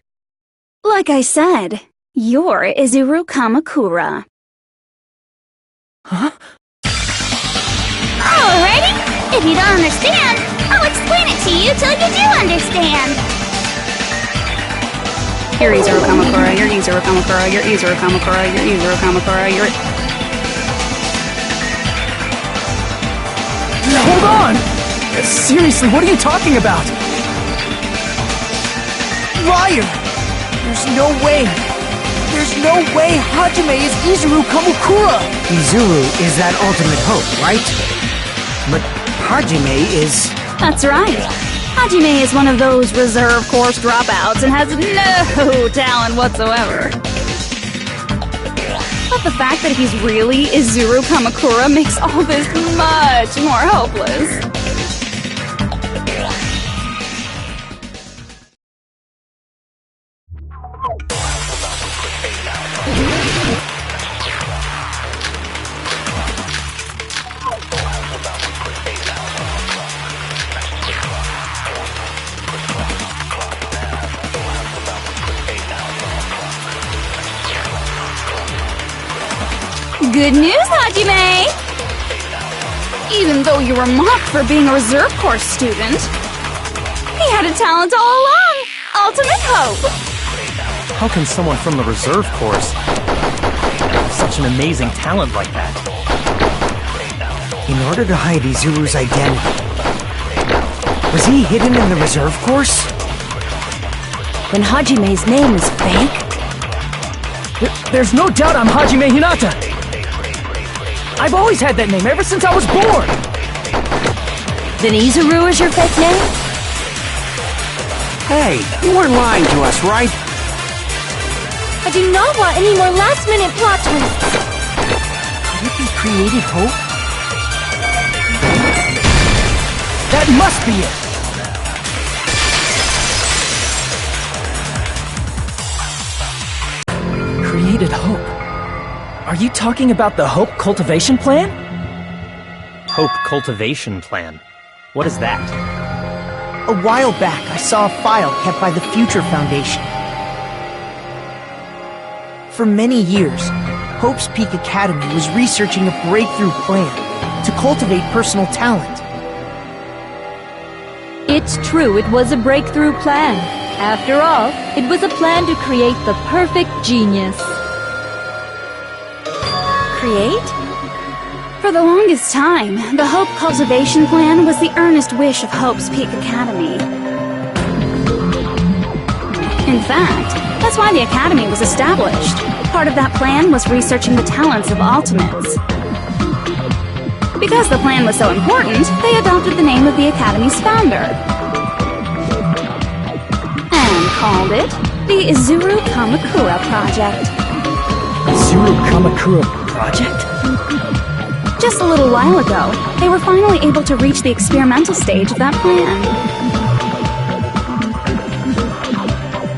Like I said, you're Izuru Kamakura. Huh? Alrighty! If you don't understand, I'll explain it to you till you do understand! You're Izuru Kamakura, you're Izuru Kamakura, you're Izuru Kamakura, you're Izuru Kamakura, you're... Hold on! Seriously, what are you talking about? Liar! There's no way! There's no way Hajime is Izuru Kamakura! Izuru is that ultimate hope, right? But Hajime is... That's right. Hajime is one of those reserve course dropouts and has no talent whatsoever. But the fact that he's really Izuru Kamakura makes all this much more hopeless. Good news, Hajime! Even though you were mocked for being a reserve corps student, he had a talent all along! Ultimate hope! How can someone from the reserve corps have such an amazing talent like that? In order to hide Izuru's identity, was he hidden in the reserve course? Then Hajime's name is fake? There's no doubt I'm Hajime Hinata! I've always had that name ever since I was born! Then Izuru is your fake name? Hey, you weren't lying to us, right? I do not want any more last-minute plot twists. Could it be created hope? That must be it! Created hope. Are you talking about the Hope Cultivation Plan? Hope Cultivation Plan. What is that? A while back, I saw a file kept by the Future Foundation. For many years, Hope's Peak Academy was researching a breakthrough plan to cultivate personal talent. It's true, it was a breakthrough plan. After all, it was a plan to create the perfect genius. Create? For the longest time, the Hope Cultivation Plan was the earnest wish of Hope's Peak Academy. In fact, that's why the Academy was established. Part of that plan was researching the talents of Ultimates. Because the plan was so important, they adopted the name of the Academy's founder. And called it the Izuru Kamakura Project. Izuru Kamakura Project? Just a little while ago, they were finally able to reach the experimental stage of that plan.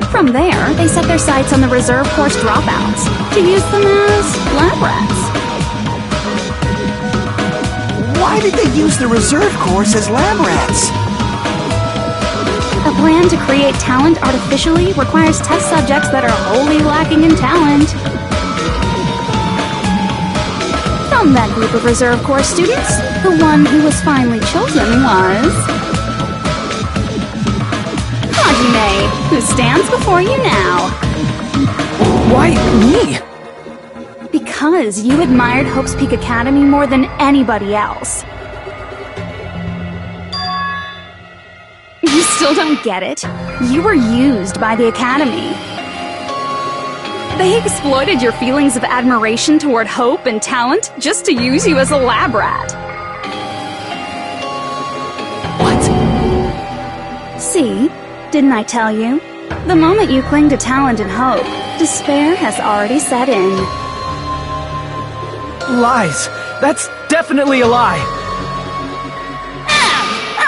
From there, they set their sights on the reserve course dropouts to use them as lab rats. Why did they use the reserve course as lab rats? A plan to create talent artificially requires test subjects that are wholly lacking in talent. From that group of reserve corps students, the one who was finally chosen was Hajime, who stands before you now. Why me? Because you admired Hope's Peak Academy more than anybody else. You still don't get it? You were used by the Academy. They exploited your feelings of admiration toward hope and talent just to use you as a lab rat. What? See? Didn't I tell you? The moment you cling to talent and hope, despair has already set in. Lies. That's definitely a lie.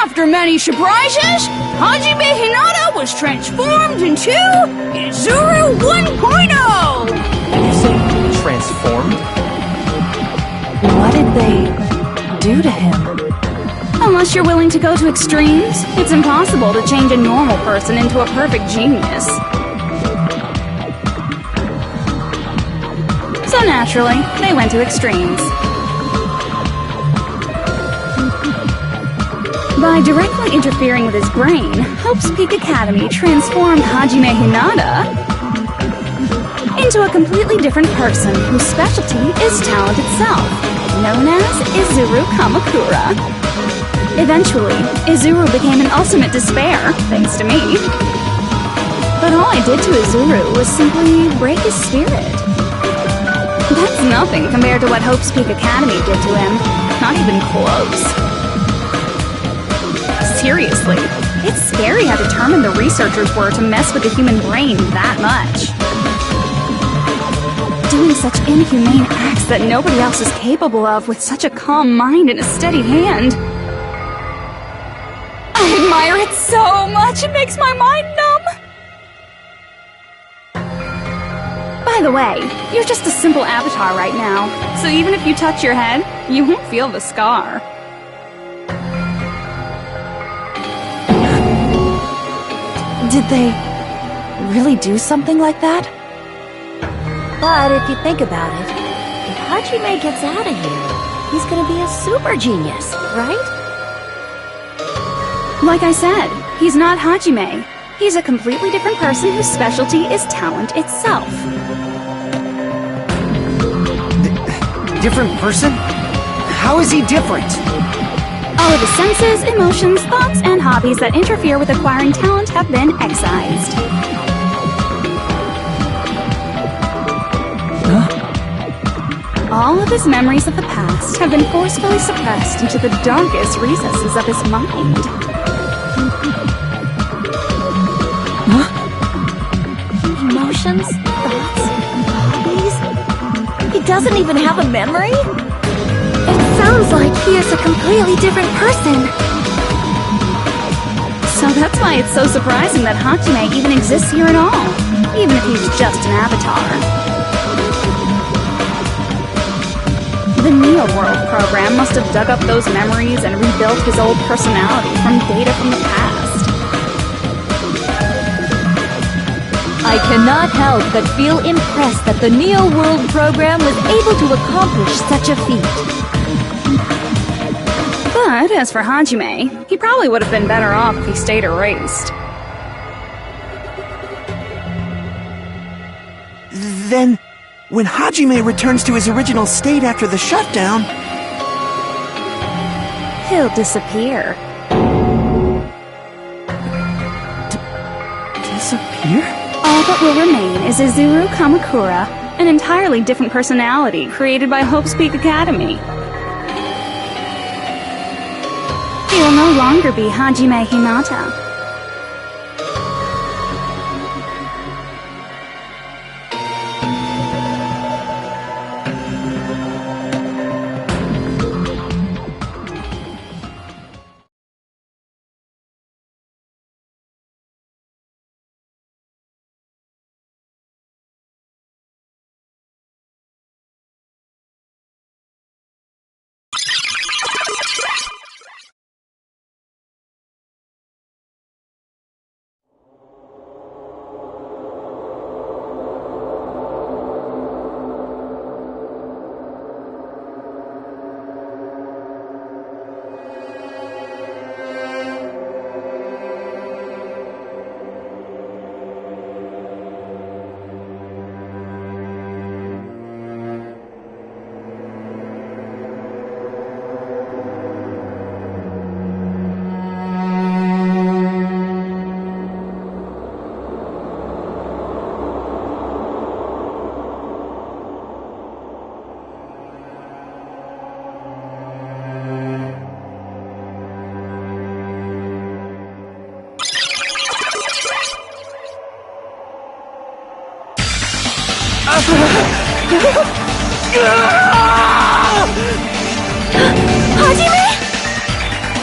After many surprises, Hajime Hinata was transformed into Izuru 1.0! Did you say transformed? What did they do to him? Unless you're willing to go to extremes, it's impossible to change a normal person into a perfect genius. So naturally, they went to extremes. By directly interfering with his brain, Hope's Peak Academy transformed Hajime Hinata into a completely different person whose specialty is talent itself, known as Izuru Kamakura. Eventually, Izuru became an ultimate despair, thanks to me. But all I did to Izuru was simply break his spirit. That's nothing compared to what Hope's Peak Academy did to him. Not even close. Seriously, it's scary how determined the researchers were to mess with the human brain that much. Doing such inhumane acts that nobody else is capable of with such a calm mind and a steady hand. I admire it so much, it makes my mind numb. By the way, you're just a simple avatar right now, so even if you touch your head, you won't feel the scar. Did they really do something like that? But if you think about it, it Hajime gets out of here, he's gonna be a super genius, right? Like I said, he's not Hajime. He's a completely different person whose specialty is talent itself. Different person? How is he different? All of his senses, emotions, thoughts, and hobbies that interfere with acquiring talent have been excised. All of his memories of the past have been forcefully suppressed into the darkest recesses of his mind. Emotions, thoughts, hobbies? He doesn't even have a memory? It sounds like he is a completely different person. So that's why it's so surprising that Hajime even exists here at all, even if he's just an avatar. The Neo World program must have dug up those memories and rebuilt his old personality from data from the past. I cannot help but feel impressed that the Neo World program was able to accomplish such a feat. But as for Hajime, he probably would have been better off if he stayed erased. Then, when Hajime returns to his original state after the shutdown... He'll disappear. Disappear? All that will remain is Izuru Kamakura, an entirely different personality created by Hope's Peak Academy. He will no longer be Hajime Hinata. Hajime?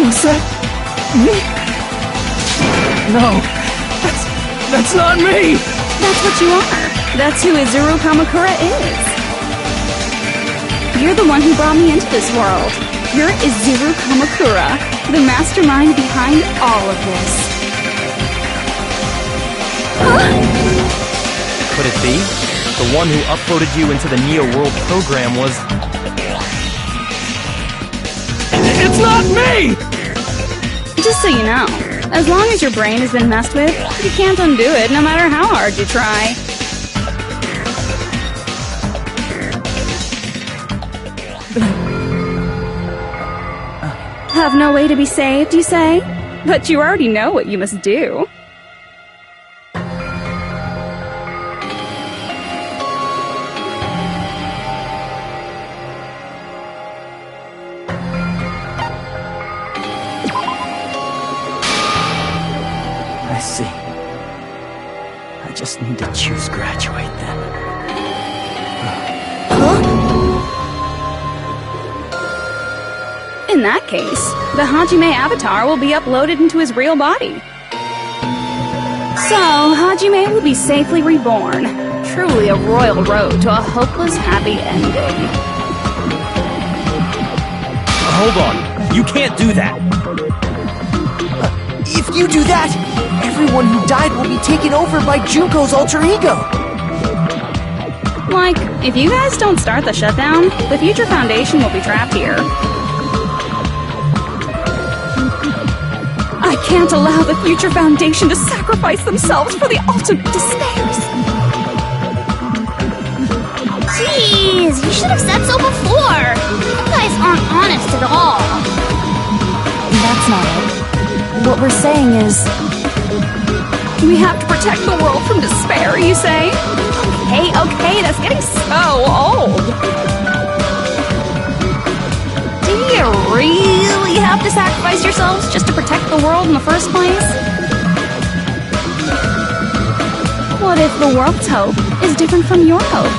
Was that me? No, that's not me! That's what you are. That's who Izuru Kamakura is. You're the one who brought me into this world. You're Izuru Kamakura, the mastermind behind all of this. Could it be? The one who uploaded you into the Neo World program was... It's not me! Just so you know, as long as your brain has been messed with, you can't undo it no matter how hard you try. Have no way to be saved, you say? But you already know what you must do. I see. I just need to choose graduate then. In that case, the Hajime avatar will be uploaded into his real body. So, Hajime will be safely reborn. Truly a royal road to a hopeless happy ending. Hold on. You can't do that. If you do that, everyone who died will be taken over by Junko's alter ego. Like, if you guys don't start the shutdown, the Future Foundation will be trapped here. I can't allow the Future Foundation to sacrifice themselves for the ultimate despairs. Jeez, you should have said so before. You guys aren't honest at all. That's not it. What we're saying is... We have to protect the world from despair, you say? Okay, that's getting so old. Do you really have to sacrifice yourselves just to protect the world in the first place? What if the world's hope is different from your hope?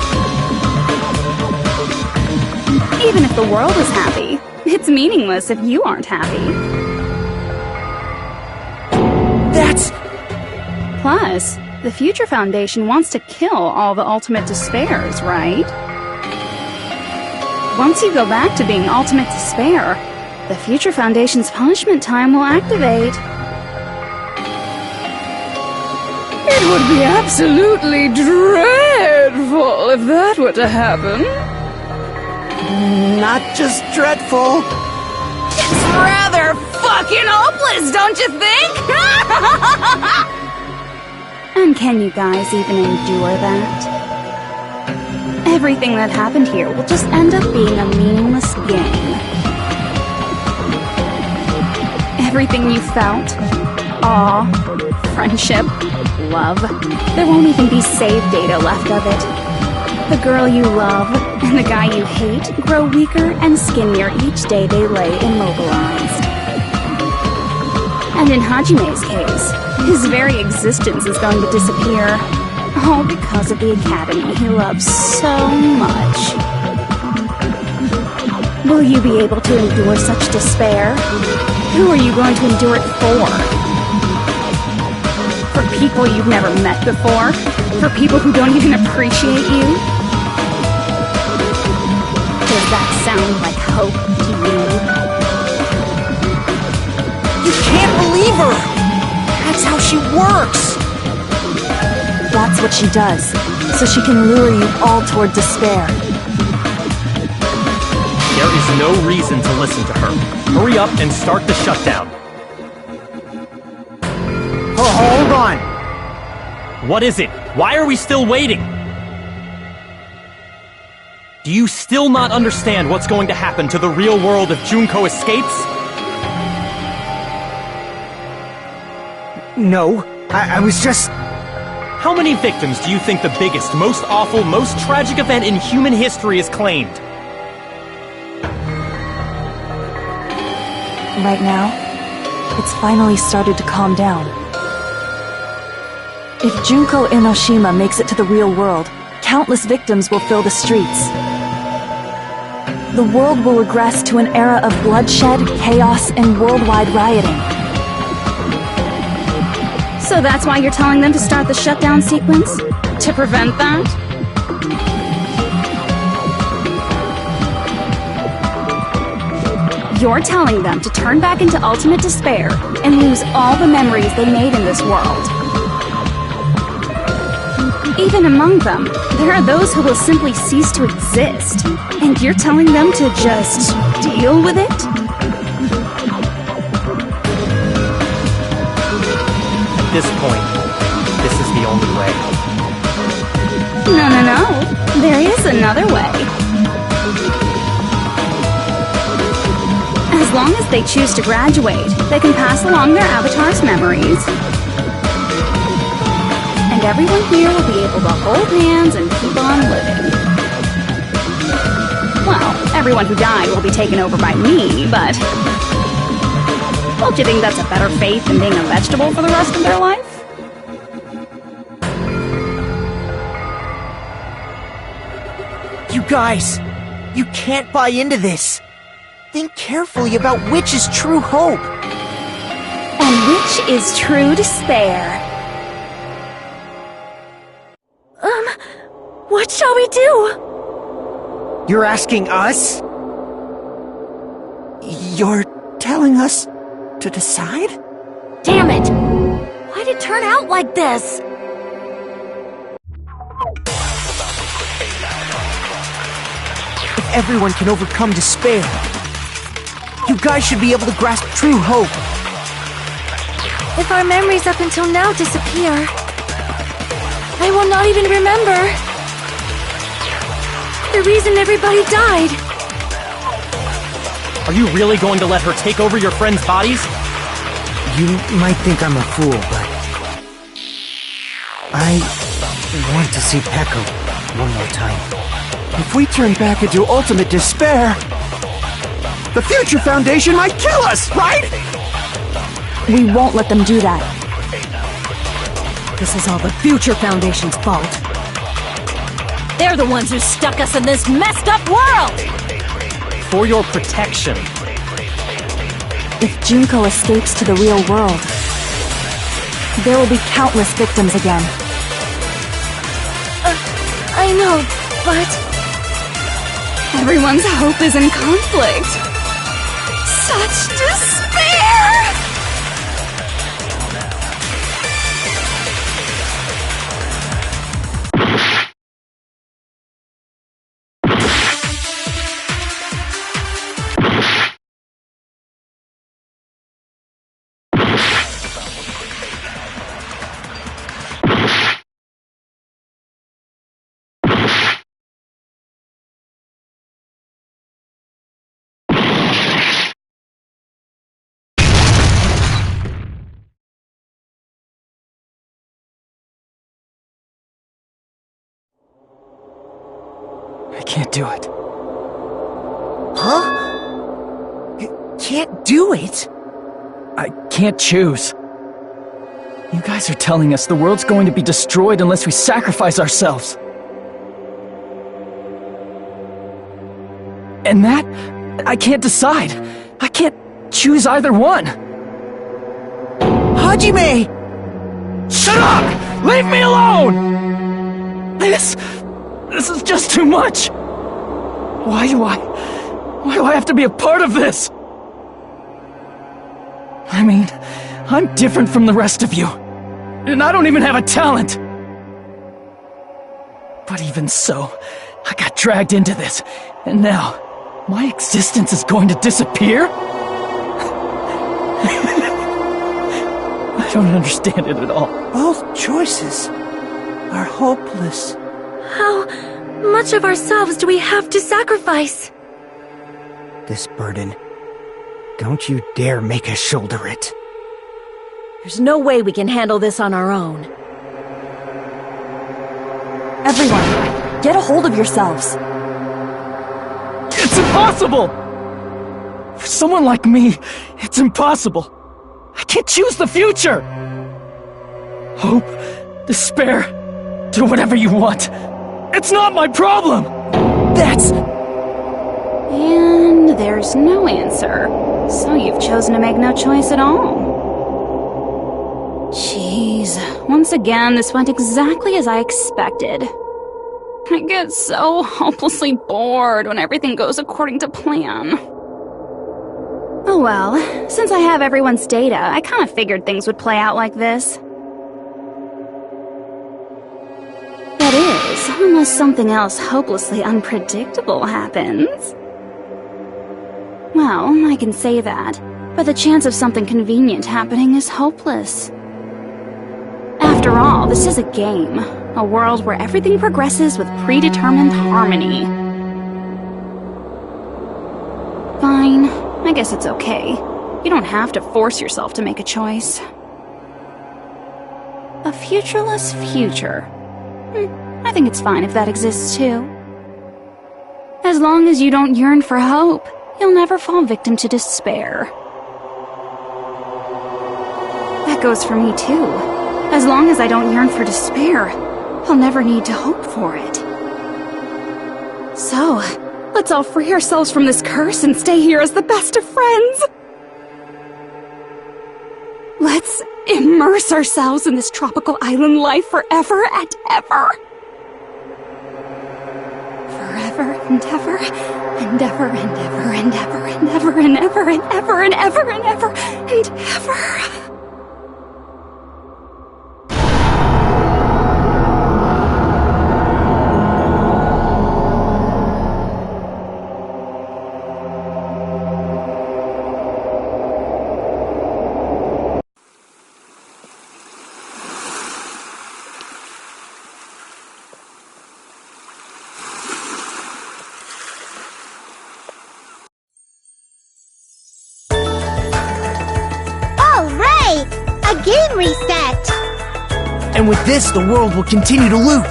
Even if the world is happy, it's meaningless if you aren't happy. That's... Plus, the Future Foundation wants to kill all the ultimate despairs, right? Once you go back to being ultimate despair, the Future Foundation's punishment time will activate. It would be absolutely dreadful if that were to happen. not just dreadful. It's rather fucking hopeless, don't you think? And can you guys even endure that? Everything that happened here will just end up being a meaningless game. Everything you felt, awe, friendship, love, there won't even be save data left of it. The girl you love and the guy you hate grow weaker and skinnier each day they lay immobilized. And in Hajime's case, his very existence is going to disappear, all because of the academy he loves so much. Will you be able to endure such despair? Who are you going to endure it for? For people you've never met before? For people who don't even appreciate you? Does that sound like hope to you? You can't believe her! That's how she works! That's what she does, so she can lure you all toward despair. There is no reason to listen to her. Hurry up and start the shutdown. Oh, hold on! What is it? Why are we still waiting? Do you still not understand what's going to happen to the real world if Junko escapes? No, I was just... How many victims do you think the biggest, most awful, most tragic event in human history has claimed? Right now, it's finally started to calm down. If Junko Enoshima makes it to the real world, countless victims will fill the streets. The world will regress to an era of bloodshed, chaos, and worldwide rioting. So that's why you're telling them to start the shutdown sequence? To prevent that? You're telling them to turn back into ultimate despair and lose all the memories they made in this world. Even among them, there are those who will simply cease to exist, and you're telling them to just deal with it? At this point, this is the only way. No. There is another way. As long as they choose to graduate, they can pass along their avatar's memories. And everyone here will be able to hold hands and keep on living. Well, everyone who died will be taken over by me, but... Don't you think that's a better fate than being a vegetable for the rest of their life? You guys, you can't buy into this. Think carefully about which is true hope. And which is true despair? What shall we do? You're asking us? You're telling us to decide? Damn it! Why'd it turn out like this? everyone can overcome despair. You guys should be able to grasp true hope. If our memories up until now disappear, I will not even remember the reason everybody died. Are you really going to let her take over your friends' bodies? You might think I'm a fool, but I want to see Pekka one more time. If we turn back into ultimate despair, the Future Foundation might kill us, right? We won't let them do that. This is all the Future Foundation's fault. They're the ones who stuck us in this messed up world! For your protection. If Junko escapes to the real world, there will be countless victims again. I know, but Everyone's hope is in conflict. Such despair! I can't do it. Huh? You can't do it? I can't choose. You guys are telling us the world's going to be destroyed unless we sacrifice ourselves. And that, I can't decide. I can't choose either one. Hajime! Shut up! Leave me alone! This is just too much. Why do I have to be a part of this? I mean, I'm different from the rest of you. And I don't even have a talent. But even so, I got dragged into this. And now, my existence is going to disappear? I don't understand it at all. Both choices are hopeless. how much of ourselves do we have to sacrifice? This burden, don't you dare make us shoulder it. There's no way we can handle this on our own. Everyone, get a hold of yourselves. It's impossible! For someone like me, it's impossible. I can't choose the future! Hope, despair, do whatever you want. It's not my problem! That's... And there's no answer. So you've chosen to make no choice at all. Jeez, once again, this went exactly as I expected. I get so hopelessly bored when everything goes according to plan. Oh well, since I have everyone's data, I kind of figured things would play out like this. That is, unless something else hopelessly unpredictable happens. Well, I can say that, but the chance of something convenient happening is hopeless. After all, this is a game, a world where everything progresses with predetermined harmony. Fine, I guess it's okay. You don't have to force yourself to make a choice. A futureless future. I think it's fine if that exists too. As long as you don't yearn for hope, you'll never fall victim to despair. That goes for me too. As long as I don't yearn for despair, I'll never need to hope for it. So, let's all free ourselves from this curse and stay here as the best of friends. Let's immerse ourselves in this tropical island life forever and ever. Forever and ever, and ever and ever and ever and ever and ever and ever and ever and ever and ever. reset! And with this, the world will continue to loop.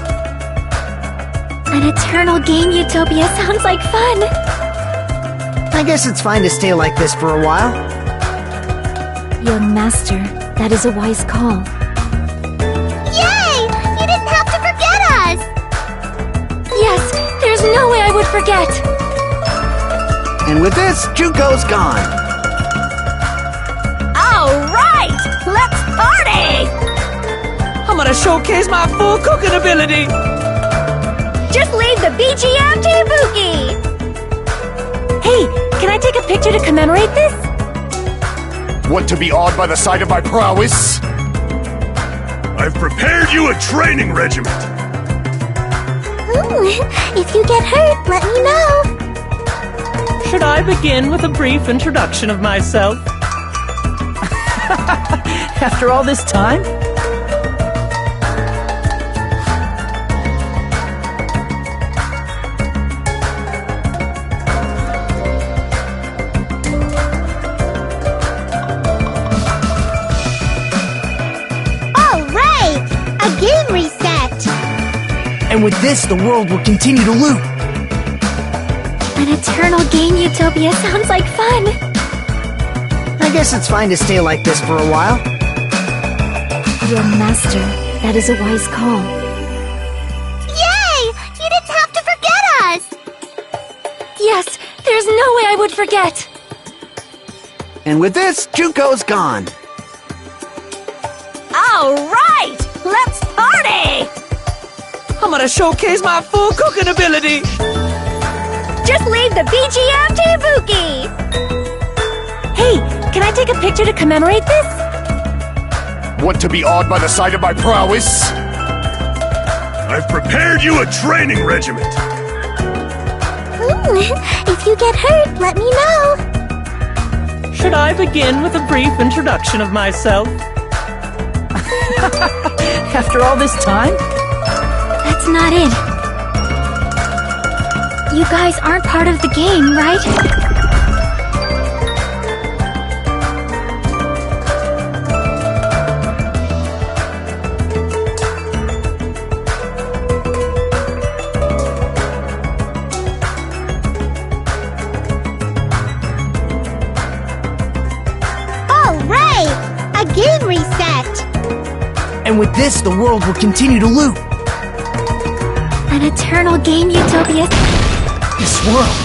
An eternal game utopia sounds like fun! I guess it's fine to stay like this for a while. Young master, that is a wise call. Yay! You didn't have to forget us! Yes, there's no way I would forget! And with this, Juko's gone. Alright! Let's party! I'm gonna showcase my full cooking ability! Just leave the BGM to Ibuki! Hey, can I take a picture to commemorate this? Want to be awed by the sight of my prowess? I've prepared you a training regiment. If you get hurt, let me know. Should I begin with a brief introduction of myself? After all this time? Alright! A game reset! And with this, the world will continue to loop. An eternal game utopia sounds like fun! I guess it's fine to stay like this for a while. Young master, that is a wise call. Yay! You didn't have to forget us! Yes, there's no way I would forget! And with this, Juko's gone. Alright! Let's party! I'm gonna showcase my full cooking ability! Just leave the BGM to Ibuki! Hey, can I take a picture to commemorate this? Want to be awed by the sight of my prowess? I've prepared you a training regiment. If you get hurt, let me know. Should I begin with a brief introduction of myself? After all this time? That's not it. You guys aren't part of the game, right? Alright! A game reset! And with this, the world will continue to loop. An eternal game utopia. This world.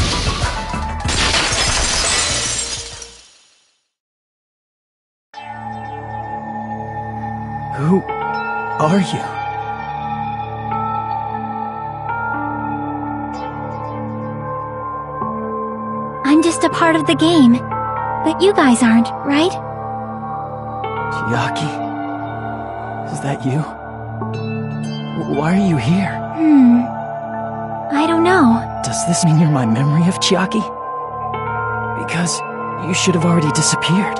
Who are you? I'm just a part of the game. But you guys aren't, right? Chiaki? Is that you? Why are you here? I don't know. Does this mean you're my memory of Chiaki? Because you should have already disappeared.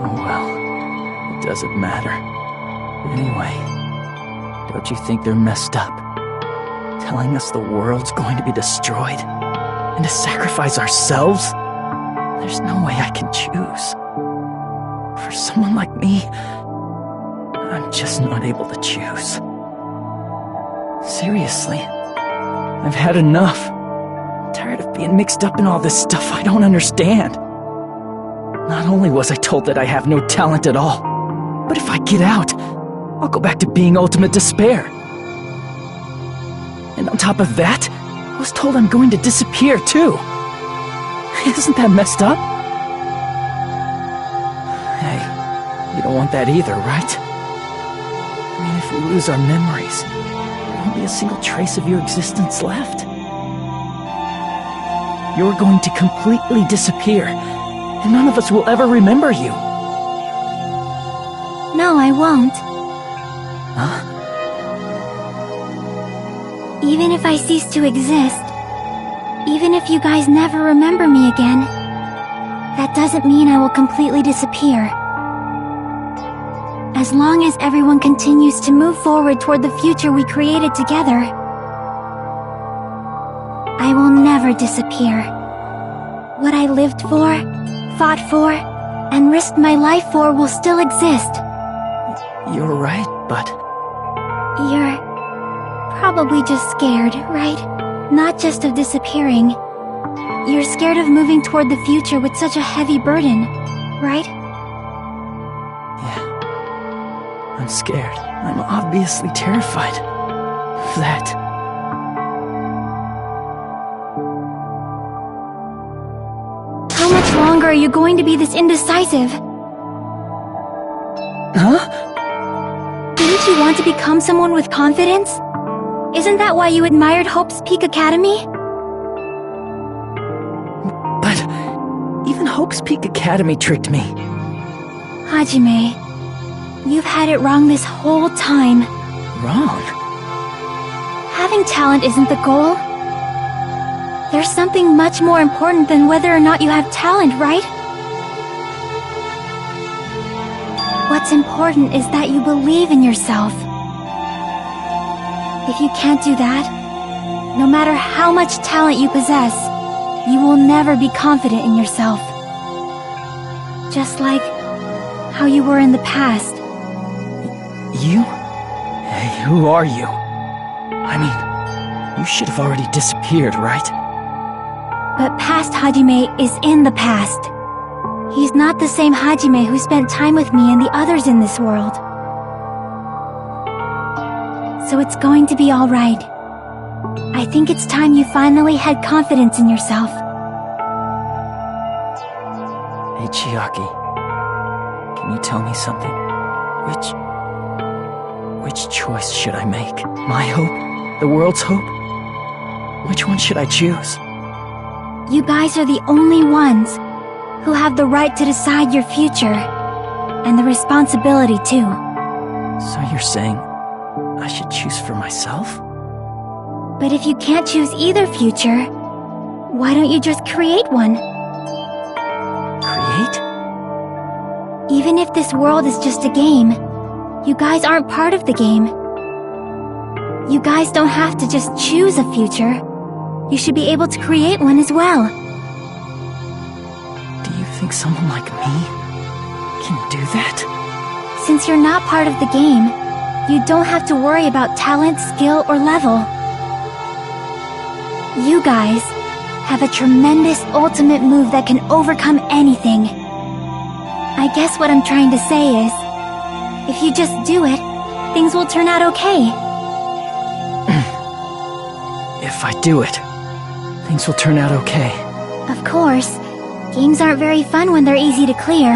Oh well, it doesn't matter. Anyway, don't you think they're messed up? Telling us the world's going to be destroyed? And to sacrifice ourselves? There's no way I can choose. For someone like me, I'm just not able to choose. Seriously, I've had enough. I'm tired of being mixed up in all this stuff I don't understand. Not only was I told that I have no talent at all, but if I get out, I'll go back to being ultimate despair. And on top of that, I was told I'm going to disappear too. Isn't that messed up? Hey, you don't want that either, right? I mean, if we lose our memories, there won't be a single trace of your existence left. You're going to completely disappear, and none of us will ever remember you. No, I won't. Huh? Even if I cease to exist, even if you guys never remember me again, that doesn't mean I will completely disappear. As long as everyone continues to move forward toward the future we created together, I will never disappear. What I lived for, fought for, and risked my life for will still exist. You're right, but... You're probably just scared, right? Not just of disappearing. You're scared of moving toward the future with such a heavy burden, right? Yeah. I'm scared. I'm obviously terrified of that. How much longer are you going to be this indecisive? Huh? Didn't you want to become someone with confidence? Isn't that why you admired Hope's Peak Academy? But even Hope's Peak Academy tricked me. Hajime, you've had it wrong this whole time. Wrong? Having talent isn't the goal. There's something much more important than whether or not you have talent, right? What's important is that you believe in yourself. If you can't do that, no matter how much talent you possess, you will never be confident in yourself. Just like how you were in the past. You? Hey, who are you? I mean, you should have already disappeared, right? But past Hajime is in the past. He's not the same Hajime who spent time with me and the others in this world. So it's going to be alright. I think it's time you finally had confidence in yourself. Hey, Chiaki. Can you tell me something? Which choice should I make? My hope? The world's hope? Which one should I choose? You guys are the only ones who have the right to decide your future. And the responsibility, too. So you're saying I should choose for myself? But if you can't choose either future, why don't you just create one? Create? Even if this world is just a game, you guys aren't part of the game. You guys don't have to just choose a future. You should be able to create one as well. Do you think someone like me can do that? Since you're not part of the game, you don't have to worry about talent, skill, or level. You guys have a tremendous ultimate move that can overcome anything. I guess what I'm trying to say is, if you just do it, things will turn out okay. If I do it, things will turn out okay. Of course, games aren't very fun when they're easy to clear.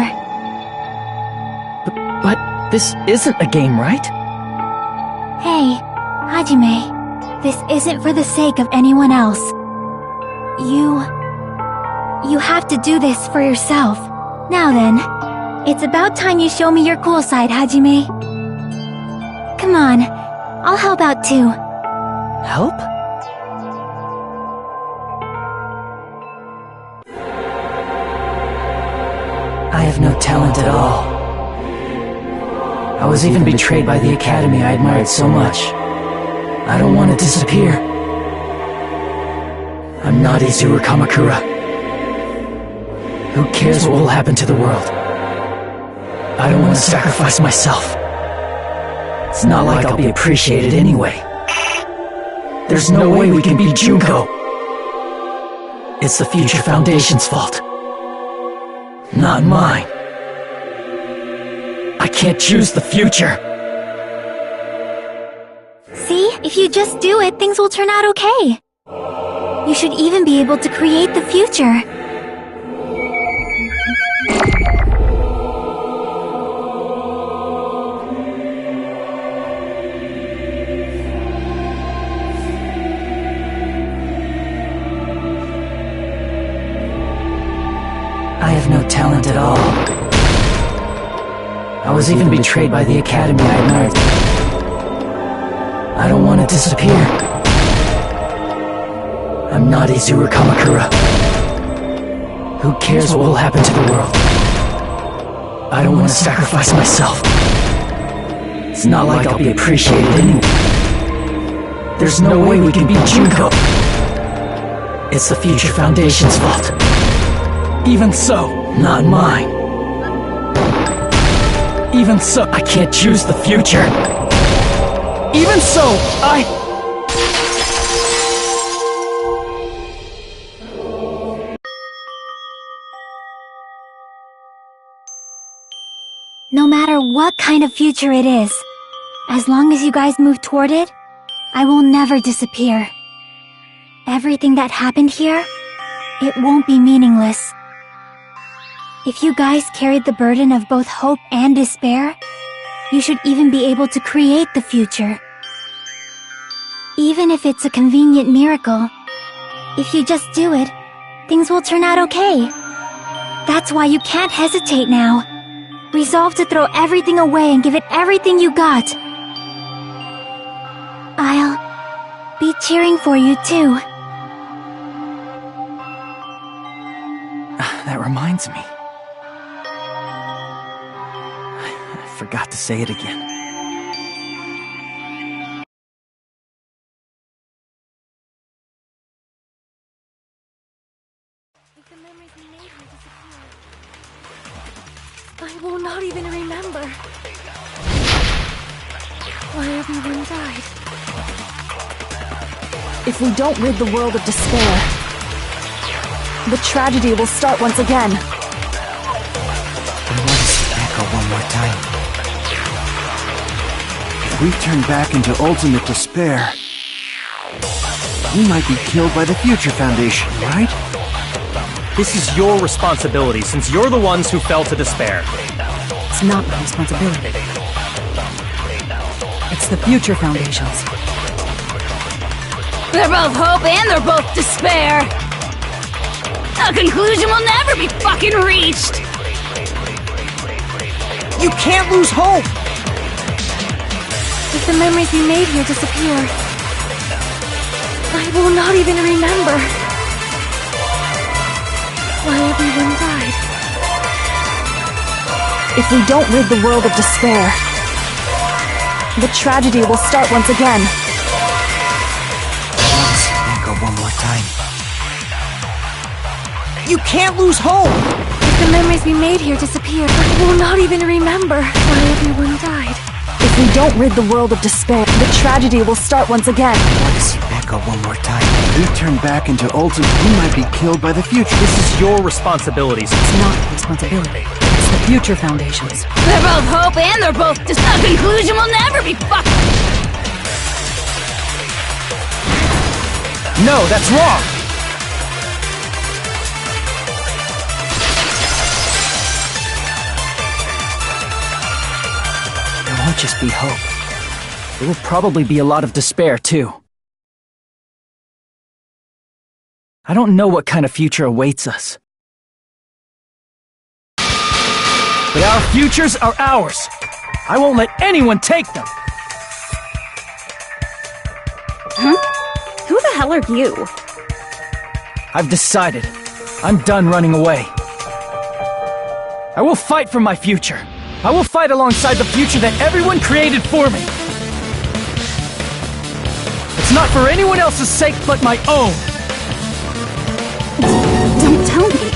But this isn't a game, right? Hey, Hajime, this isn't for the sake of anyone else. You have to do this for yourself. Now then, it's about time you show me your cool side, Hajime. Come on, I'll help out too. Help? I have no talent at all. I was even betrayed by the academy I admired so much. I don't want to disappear. I'm not Izuru Kamakura. Who cares what will happen to the world? I don't want to sacrifice myself. It's not like I'll be appreciated anyway. There's no way we can beat Junko. It's the Future Foundation's fault. Not mine. I can't choose the future. See, if you just do it, things will turn out okay. You should even be able to create the future. I have no talent at all. I was even betrayed by the academy I admired. I don't want to disappear. I'm not Izuru Kamakura. Who cares what will happen to the world? I don't want to sacrifice myself. It's not like I'll be appreciated anyway. There's no way we can beat Junko. It's the Future Foundation's fault. Even so, not mine. Even so, I can't choose the future. Even so, No matter what kind of future it is, as long as you guys move toward it, I will never disappear. Everything that happened here, it won't be meaningless. If you guys carried the burden of both hope and despair, you should even be able to create the future. Even if it's a convenient miracle, if you just do it, things will turn out okay. That's why you can't hesitate now. Resolve to throw everything away and give it everything you got. I'll be cheering for you too. That reminds me. I forgot to say it again. I will not even remember why everyone died. If we don't rid the world of despair, the tragedy will start once again. I want to see Echo one more time. If we turn back into ultimate despair, we might be killed by the Future Foundation, right? This is your responsibility, since you're the ones who fell to despair. It's not my responsibility. It's the Future Foundation's. They're both hope and they're both despair. A conclusion will never be fucking reached. You can't lose hope! If the memories we made here disappear, I will not even remember why everyone died. If we don't rid the world of despair, the tragedy will start once again. I want to see Echo one more time. You can't lose hope! If the memories we made here disappear, I will not even remember why everyone died. If we don't rid the world of despair, the tragedy will start once again. I want to see Echo one more time. If we turn back into ultimate, we might be killed by the Future. This is your responsibility. It's not my responsibility. It's the Future Foundation's. They're both hope and they're both a conclusion will never be fucking. No, that's wrong! There won't just be hope. There will probably be a lot of despair, too. I don't know what kind of future awaits us. But our futures are ours. I won't let anyone take them. Huh? Who the hell are you? I've decided. I'm done running away. I will fight for my future. I will fight alongside the future that everyone created for me. It's not for anyone else's sake but my own. Don't tell me.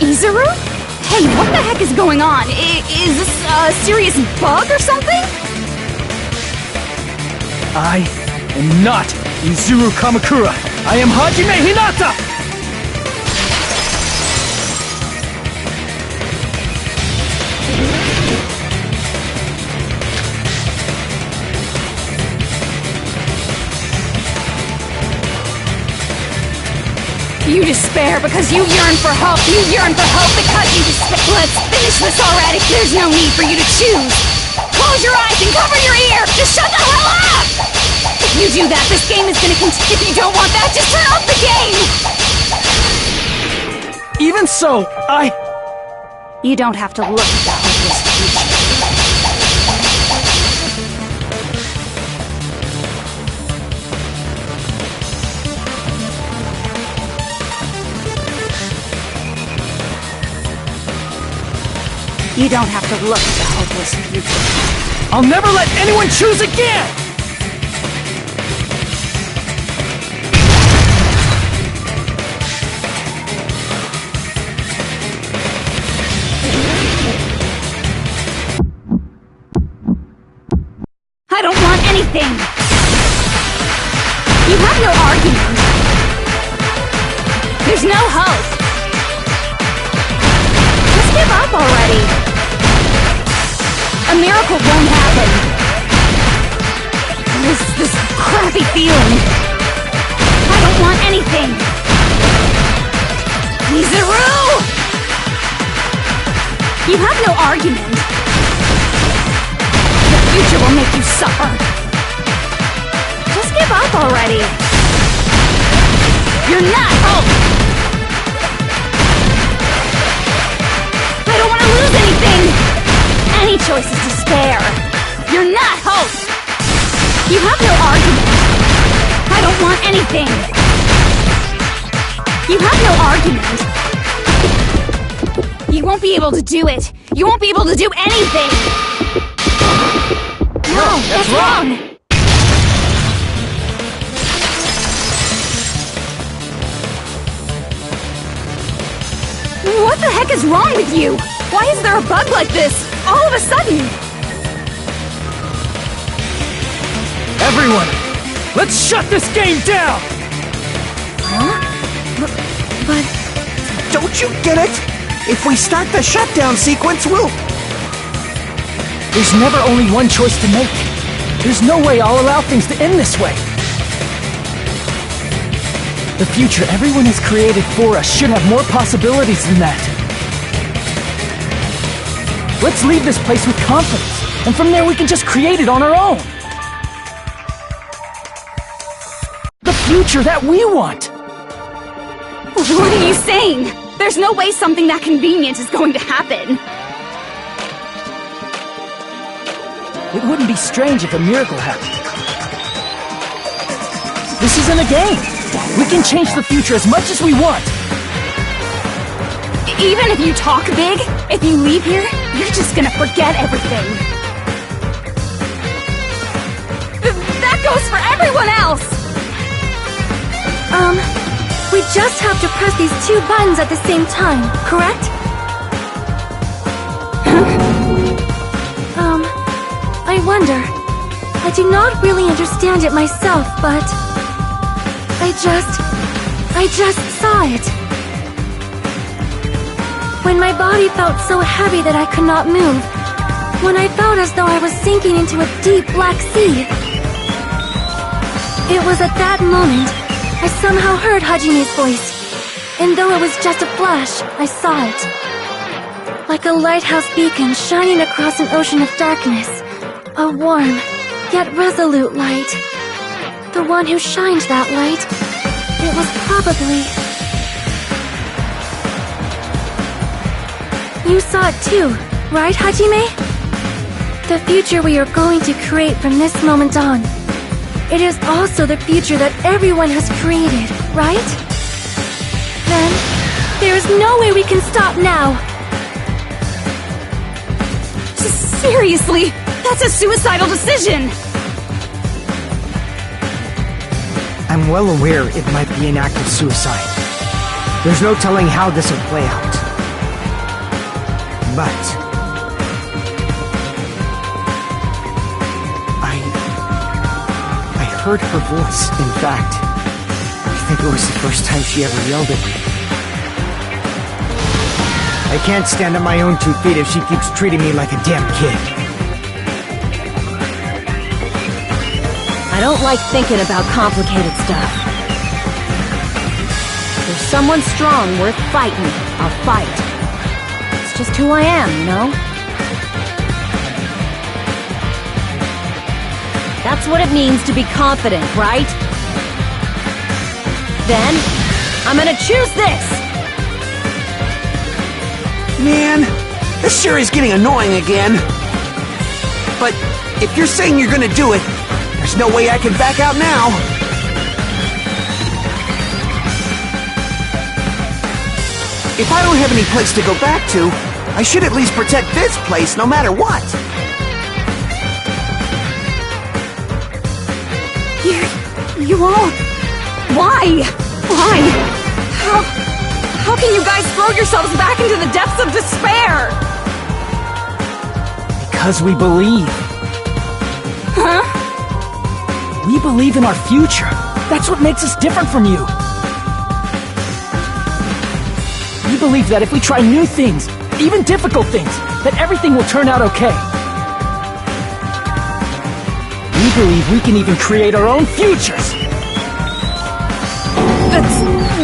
Izuru? Hey, what the heck is going on? Is this a serious bug or something? I am not Izuru Kamakura. I am Hajime Hinata! You despair because you yearn for hope. You yearn for hope because you despair. Let's finish this already. There's no need for you to choose. Close your eyes and cover your ear. Just shut the hell up! If you do that, this game is gonna continue. If you don't want that, just turn off the game! Even so, You don't have to look at the hopeless future. You don't have to look at the hopeless future. I'll never let anyone choose again! anything! You have no argument. There's no hope. Just give up already. A miracle won't happen. This crappy feeling. I don't want anything. Mizaru! You have no argument. The future will make you suffer. Just give up already. You're not hope. I don't want to lose anything. Any choice is to spare. You're not hope. You have no argument. I don't want anything. You have no argument. You won't be able to do it. You won't be able to do anything. No, that's wrong. What the heck is wrong with you? Why is there a bug like this, all of a sudden? Everyone, let's shut this game down! Huh? But... Don't you get it? If we start the shutdown sequence, we'll... There's never only one choice to make. There's no way I'll allow things to end this way. The future everyone has created for us should have more possibilities than that. Let's leave this place with confidence, and from there we can just create it on our own. The future that we want! What are you saying? There's no way something that convenient is going to happen. It wouldn't be strange if a miracle happened. This isn't a game. We can change the future as much as we want. Even if you talk big, if you leave here, you're just gonna forget everything. That goes for everyone else! We just have to press these two buttons at the same time, correct? I wonder. I do not really understand it myself, but... I just saw it. When my body felt so heavy that I could not move. When I felt as though I was sinking into a deep black sea. It was at that moment I somehow heard Hajime's voice. And though it was just a flash, I saw it. Like a lighthouse beacon shining across an ocean of darkness. A warm, yet resolute light. The one who shined that light, it was probably... You saw it too, right, Hajime? The future we are going to create from this moment on. It is also the future that everyone has created, right? Then, there is no way we can stop now. Seriously, that's a suicidal decision! I'm well aware it might be an act of suicide. There's no telling how this will play out. But... I heard her voice. In fact, I think it was the first time she ever yelled at me. I can't stand on my own 2 feet if she keeps treating me like a damn kid. I don't like thinking about complicated stuff. If there's someone strong worth fighting, I'll fight. It's just who I am, you know? That's what it means to be confident, right? Then, I'm gonna choose this! Man, this sure is getting annoying again. But if you're saying you're gonna do it, there's no way I can back out now. If I don't have any place to go back to, I should at least protect this place no matter what. You all... Why? Why? How can you guys throw yourselves back into the depths of despair? Because we believe. Huh? believe in our future. That's what makes us different from you. We believe that if we try new things, even difficult things, that everything will turn out okay. We believe we can even create our own futures.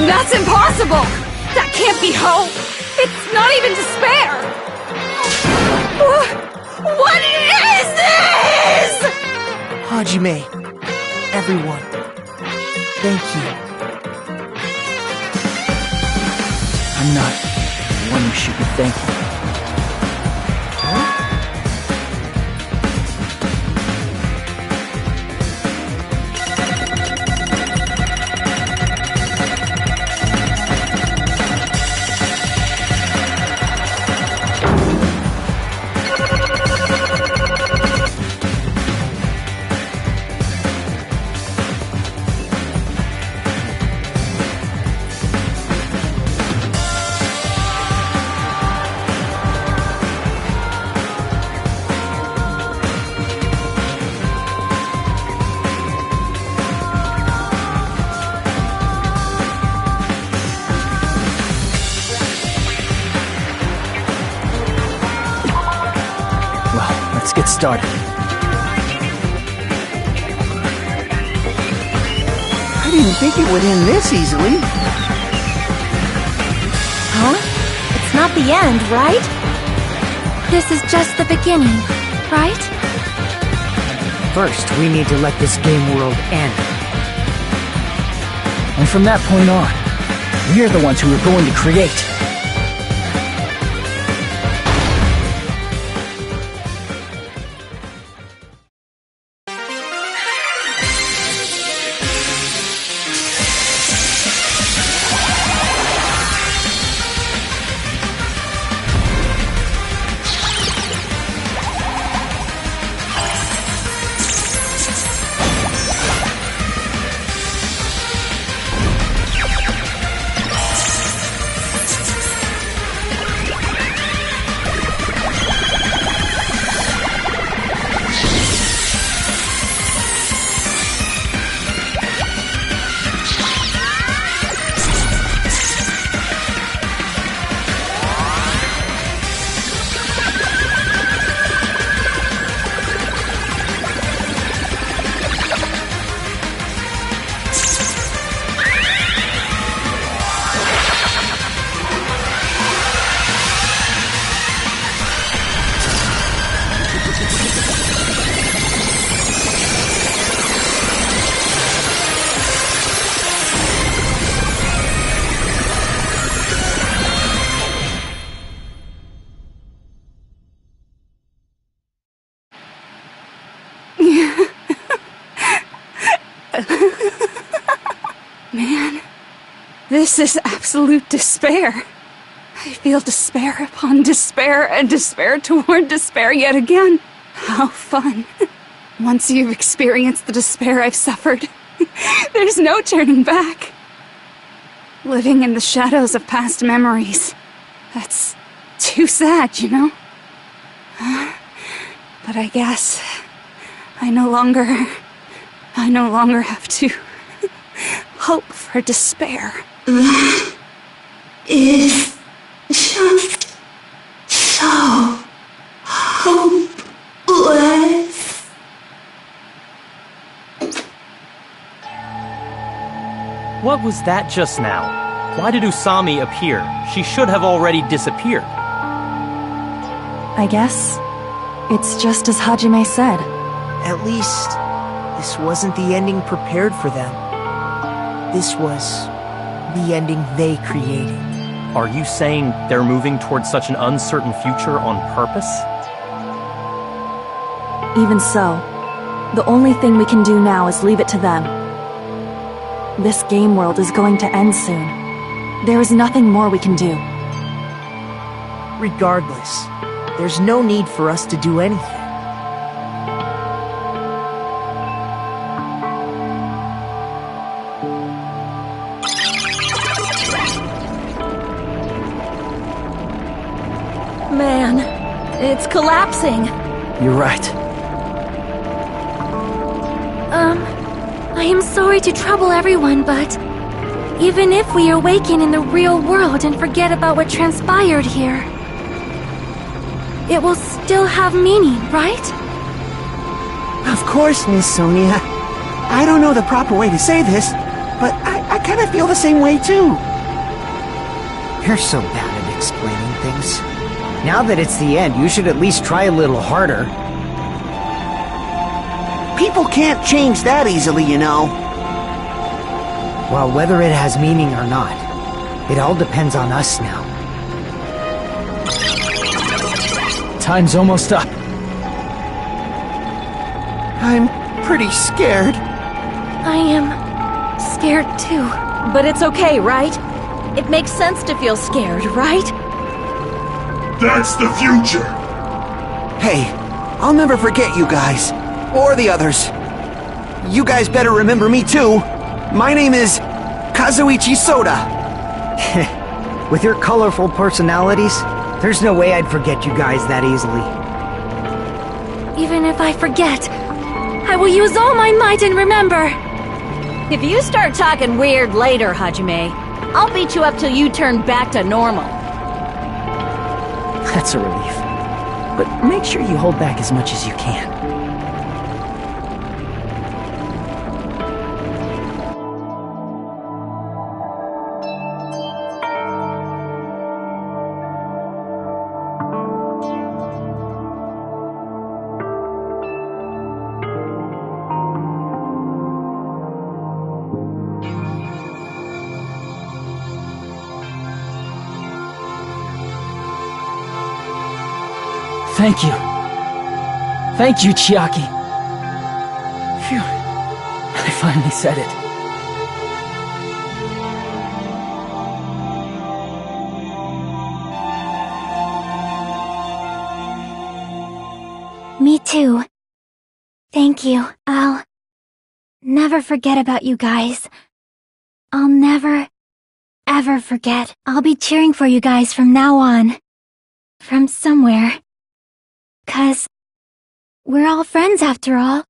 That's impossible! That can't be hope! It's not even despair! What is this?! Hajime, everyone, thank you. I'm not the one you should be thanking. Let's get started. I didn't think it would end this easily. Huh? It's not the end, right? This is just the beginning, right? First, we need to let this game world end. And from that point on, we're the ones who are going to create. Man, this is absolute despair. I feel despair upon despair and despair toward despair yet again. How fun. Once you've experienced the despair I've suffered, there's no turning back. Living in the shadows of past memories. That's too sad, you know? But I guess I no longer have to hope for despair. That is just so hopeless. What was that just now? Why did Usami appear? She should have already disappeared. I guess it's just as Hajime said. At least, this wasn't the ending prepared for them. This was the ending they created. Are you saying they're moving towards such an uncertain future on purpose? Even so, the only thing we can do now is leave it to them. This game world is going to end soon. There is nothing more we can do. Regardless, there's no need for us to do anything. Man, it's collapsing. You're right. sorry to trouble everyone, but even if we awaken in the real world and forget about what transpired here, it will still have meaning, right? Of course, Miss Sonia. I don't know the proper way to say this, but I kind of feel the same way too. You're so bad at explaining things. Now that it's the end, you should at least try a little harder. People can't change that easily, you know. Well, whether it has meaning or not, it all depends on us now. Time's almost up. I'm pretty scared. I am scared too. But it's okay, right? It makes sense to feel scared, right? That's the future! Hey, I'll never forget you guys. Or the others. You guys better remember me too. My name is Kazuichi Soda. With your colorful personalities, there's no way I'd forget you guys that easily. Even if I forget, I will use all my might and remember. If you start talking weird later, Hajime, I'll beat you up till you turn back to normal. That's a relief. But make sure you hold back as much as you can. Thank you. Thank you, Chiaki. Phew. I finally said it. Me too. Thank you. I'll never forget about you guys. I'll never, ever forget. I'll be cheering for you guys from now on. From somewhere. 'Cause we're all friends after all.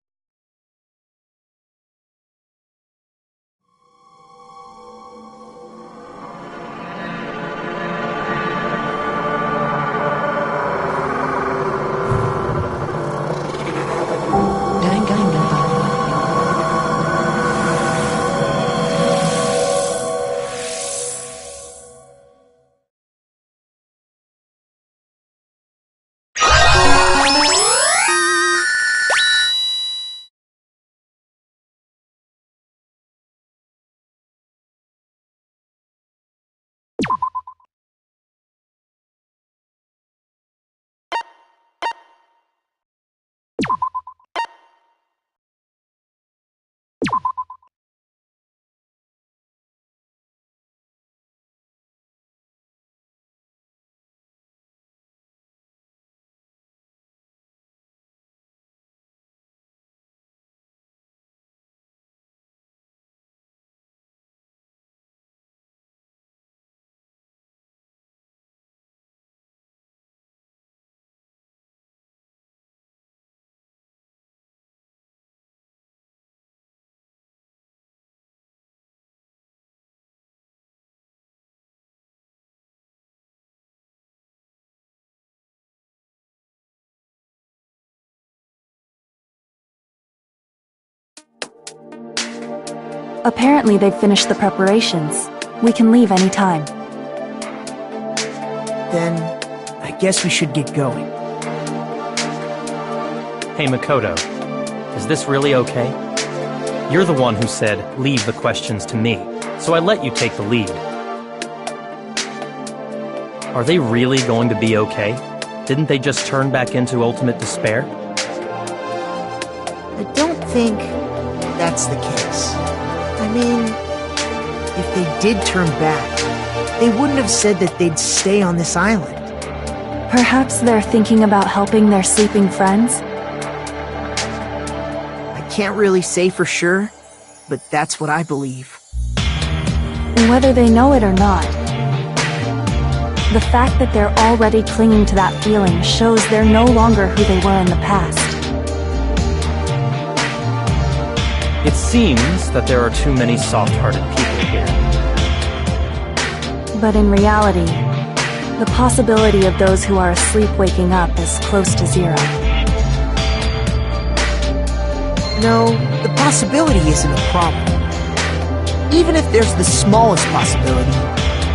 Apparently they've finished the preparations. We can leave any time. Then, I guess we should get going. Hey, Makoto, is this really okay? You're the one who said, leave the questions to me, so I let you take the lead. Are they really going to be okay? Didn't they just turn back into ultimate despair? I don't think that's the case. I mean, if they did turn back, they wouldn't have said that they'd stay on this island. Perhaps they're thinking about helping their sleeping friends? I can't really say for sure, but that's what I believe. Whether they know it or not, the fact that they're already clinging to that feeling shows they're no longer who they were in the past. It seems that there are too many soft-hearted people here. But in reality, the possibility of those who are asleep waking up is close to zero. No, the possibility isn't a problem. Even if there's the smallest possibility,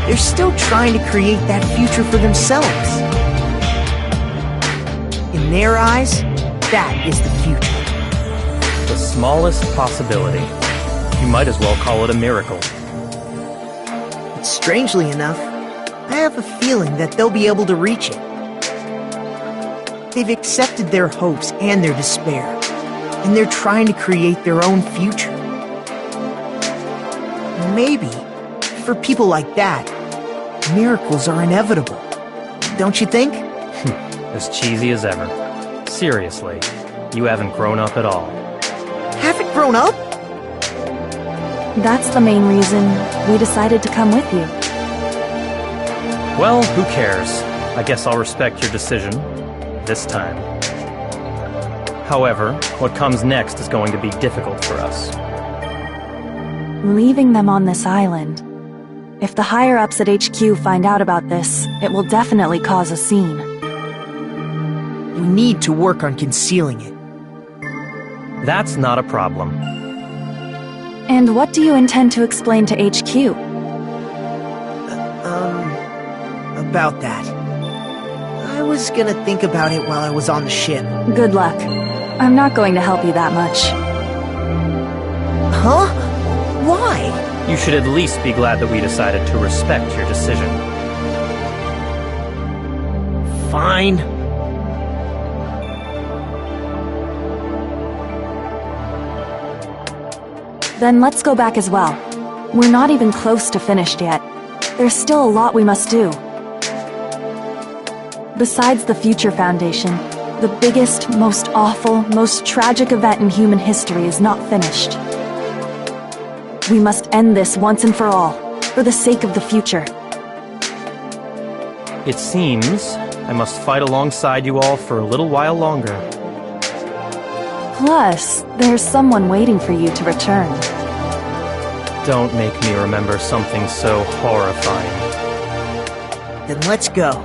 they're still trying to create that future for themselves. In their eyes, that is the future. The smallest possibility. You might as well call it a miracle. But strangely enough, I have a feeling that they'll be able to reach it. They've accepted their hopes and their despair, and they're trying to create their own future. Maybe, for people like that, miracles are inevitable. Don't you think? As cheesy as ever. Seriously, you haven't grown up at all. Haven't grown up? That's the main reason we decided to come with you. Well, who cares? I guess I'll respect your decision. This time. However, what comes next is going to be difficult for us. Leaving them on this island. If the higher-ups at HQ find out about this, it will definitely cause a scene. We need to work on concealing it. That's not a problem. And what do you intend to explain to HQ? About that. I was gonna think about it while I was on the ship. Good luck. I'm not going to help you that much. Huh? Why? You should at least be glad that we decided to respect your decision. Fine. Then let's go back as well. We're not even close to finished yet. There's still a lot we must do. Besides the Future Foundation, the biggest, most awful, most tragic event in human history is not finished. We must end this once and for all, for the sake of the future. It seems I must fight alongside you all for a little while longer. Plus, there's someone waiting for you to return. Don't make me remember something so horrifying. Then let's go.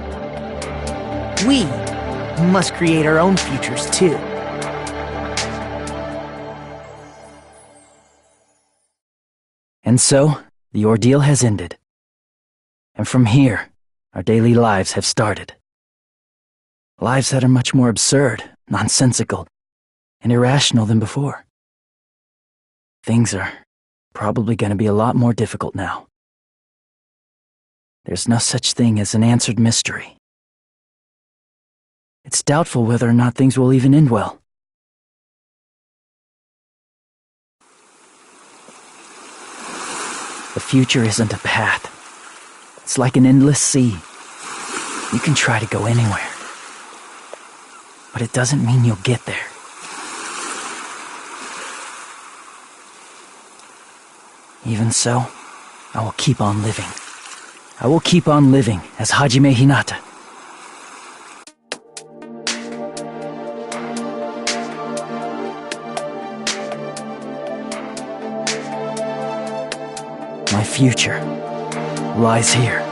We must create our own futures too. And so, the ordeal has ended. And from here, our daily lives have started. Lives that are much more absurd, nonsensical, and irrational than before. Things are probably going to be a lot more difficult now. There's no such thing as an answered mystery. It's doubtful whether or not things will even end well. The future isn't a path. It's like an endless sea. You can try to go anywhere, but it doesn't mean you'll get there. Even so, I will keep on living. I will keep on living as Hajime Hinata. My future lies here.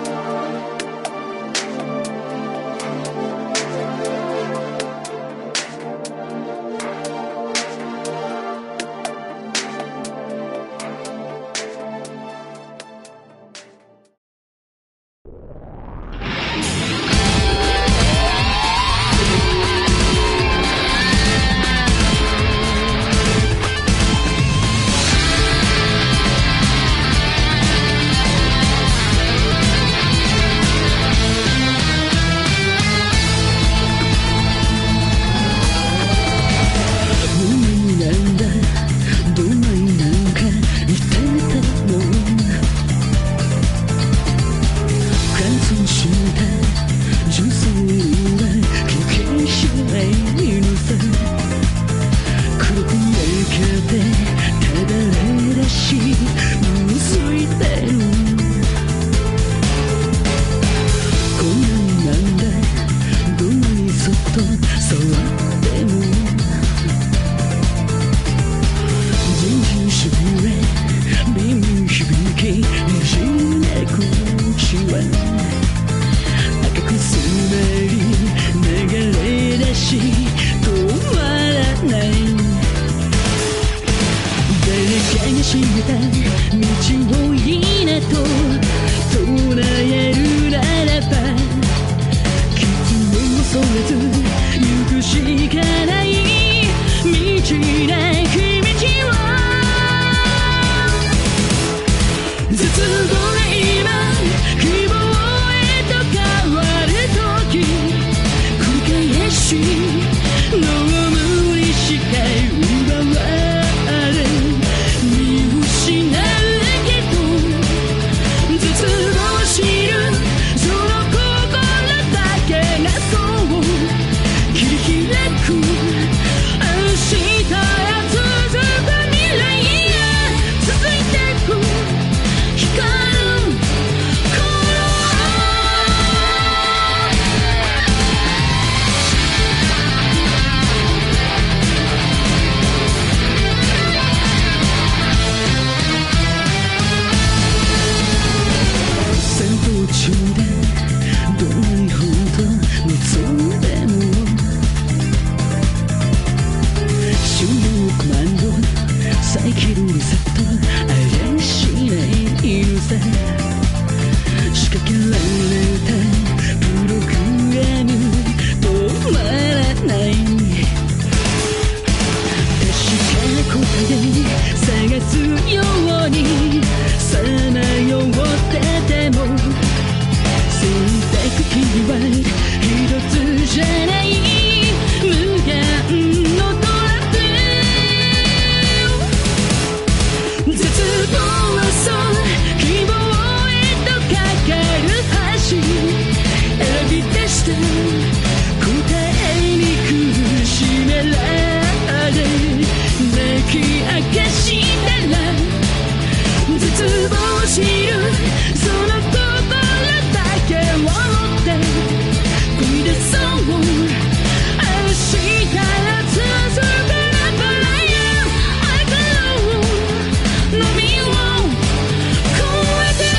めた道をいいなと唱えるならば絆を恐れず行くしかない道なき道を絶望が今希望へと変わる時繰り返し飲むにしか奪われ見失うけど絶望しるその心だけがそう切り開く明日へ続く未来へ続いてく光る戦闘中でどんなに本当望んでも終了コマンド再起動リセットあれしないのさ仕掛けられたプログラム止まらない確か答え探すようにさまよってても選択肢は一つじゃない無限のトラップ絶望はそう希望へとかかる橋選び出した答えに苦しめられ泣き明かしたら絶望しるその心だけを持って踏み出そう明日が続くラブラインI can know 波を越えて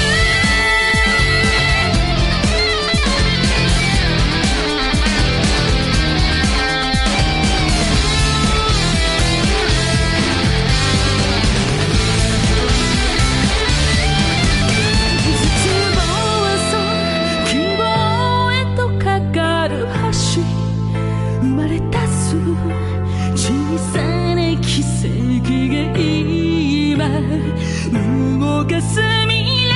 生まれ出す小さな奇跡が今動かす未来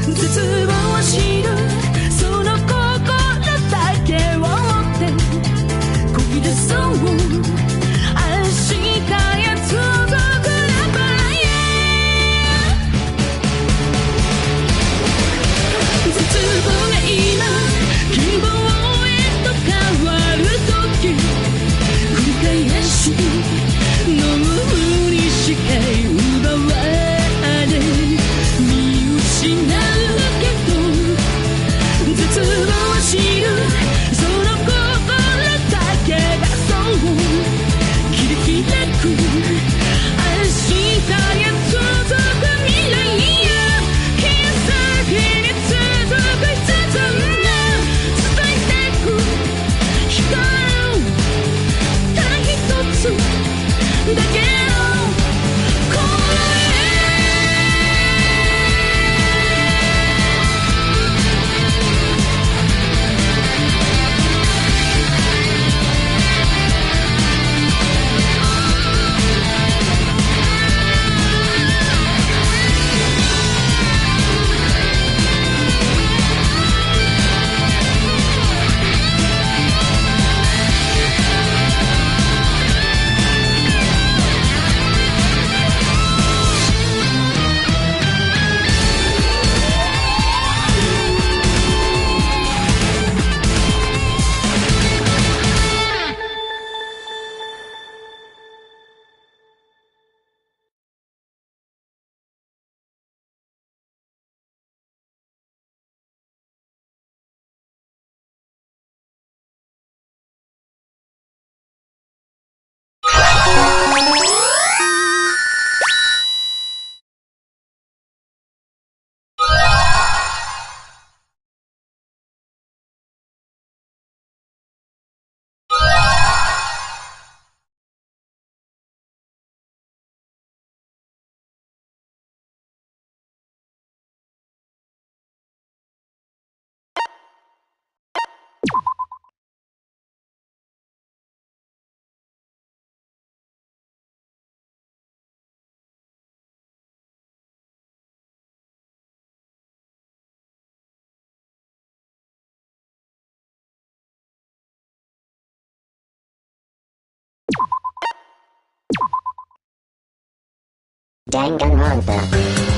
絶望しるその心だけを持って漕ぎ出そう明日へ続くラブライン絶望が今希望変わる時繰り返し飲むにしか奪われ見失うけど絶望しるその心だけがそう切り開く明日へ続く未来へ奇跡に続く5つが続いてく光るただ一つだけの声 DanganRonpa.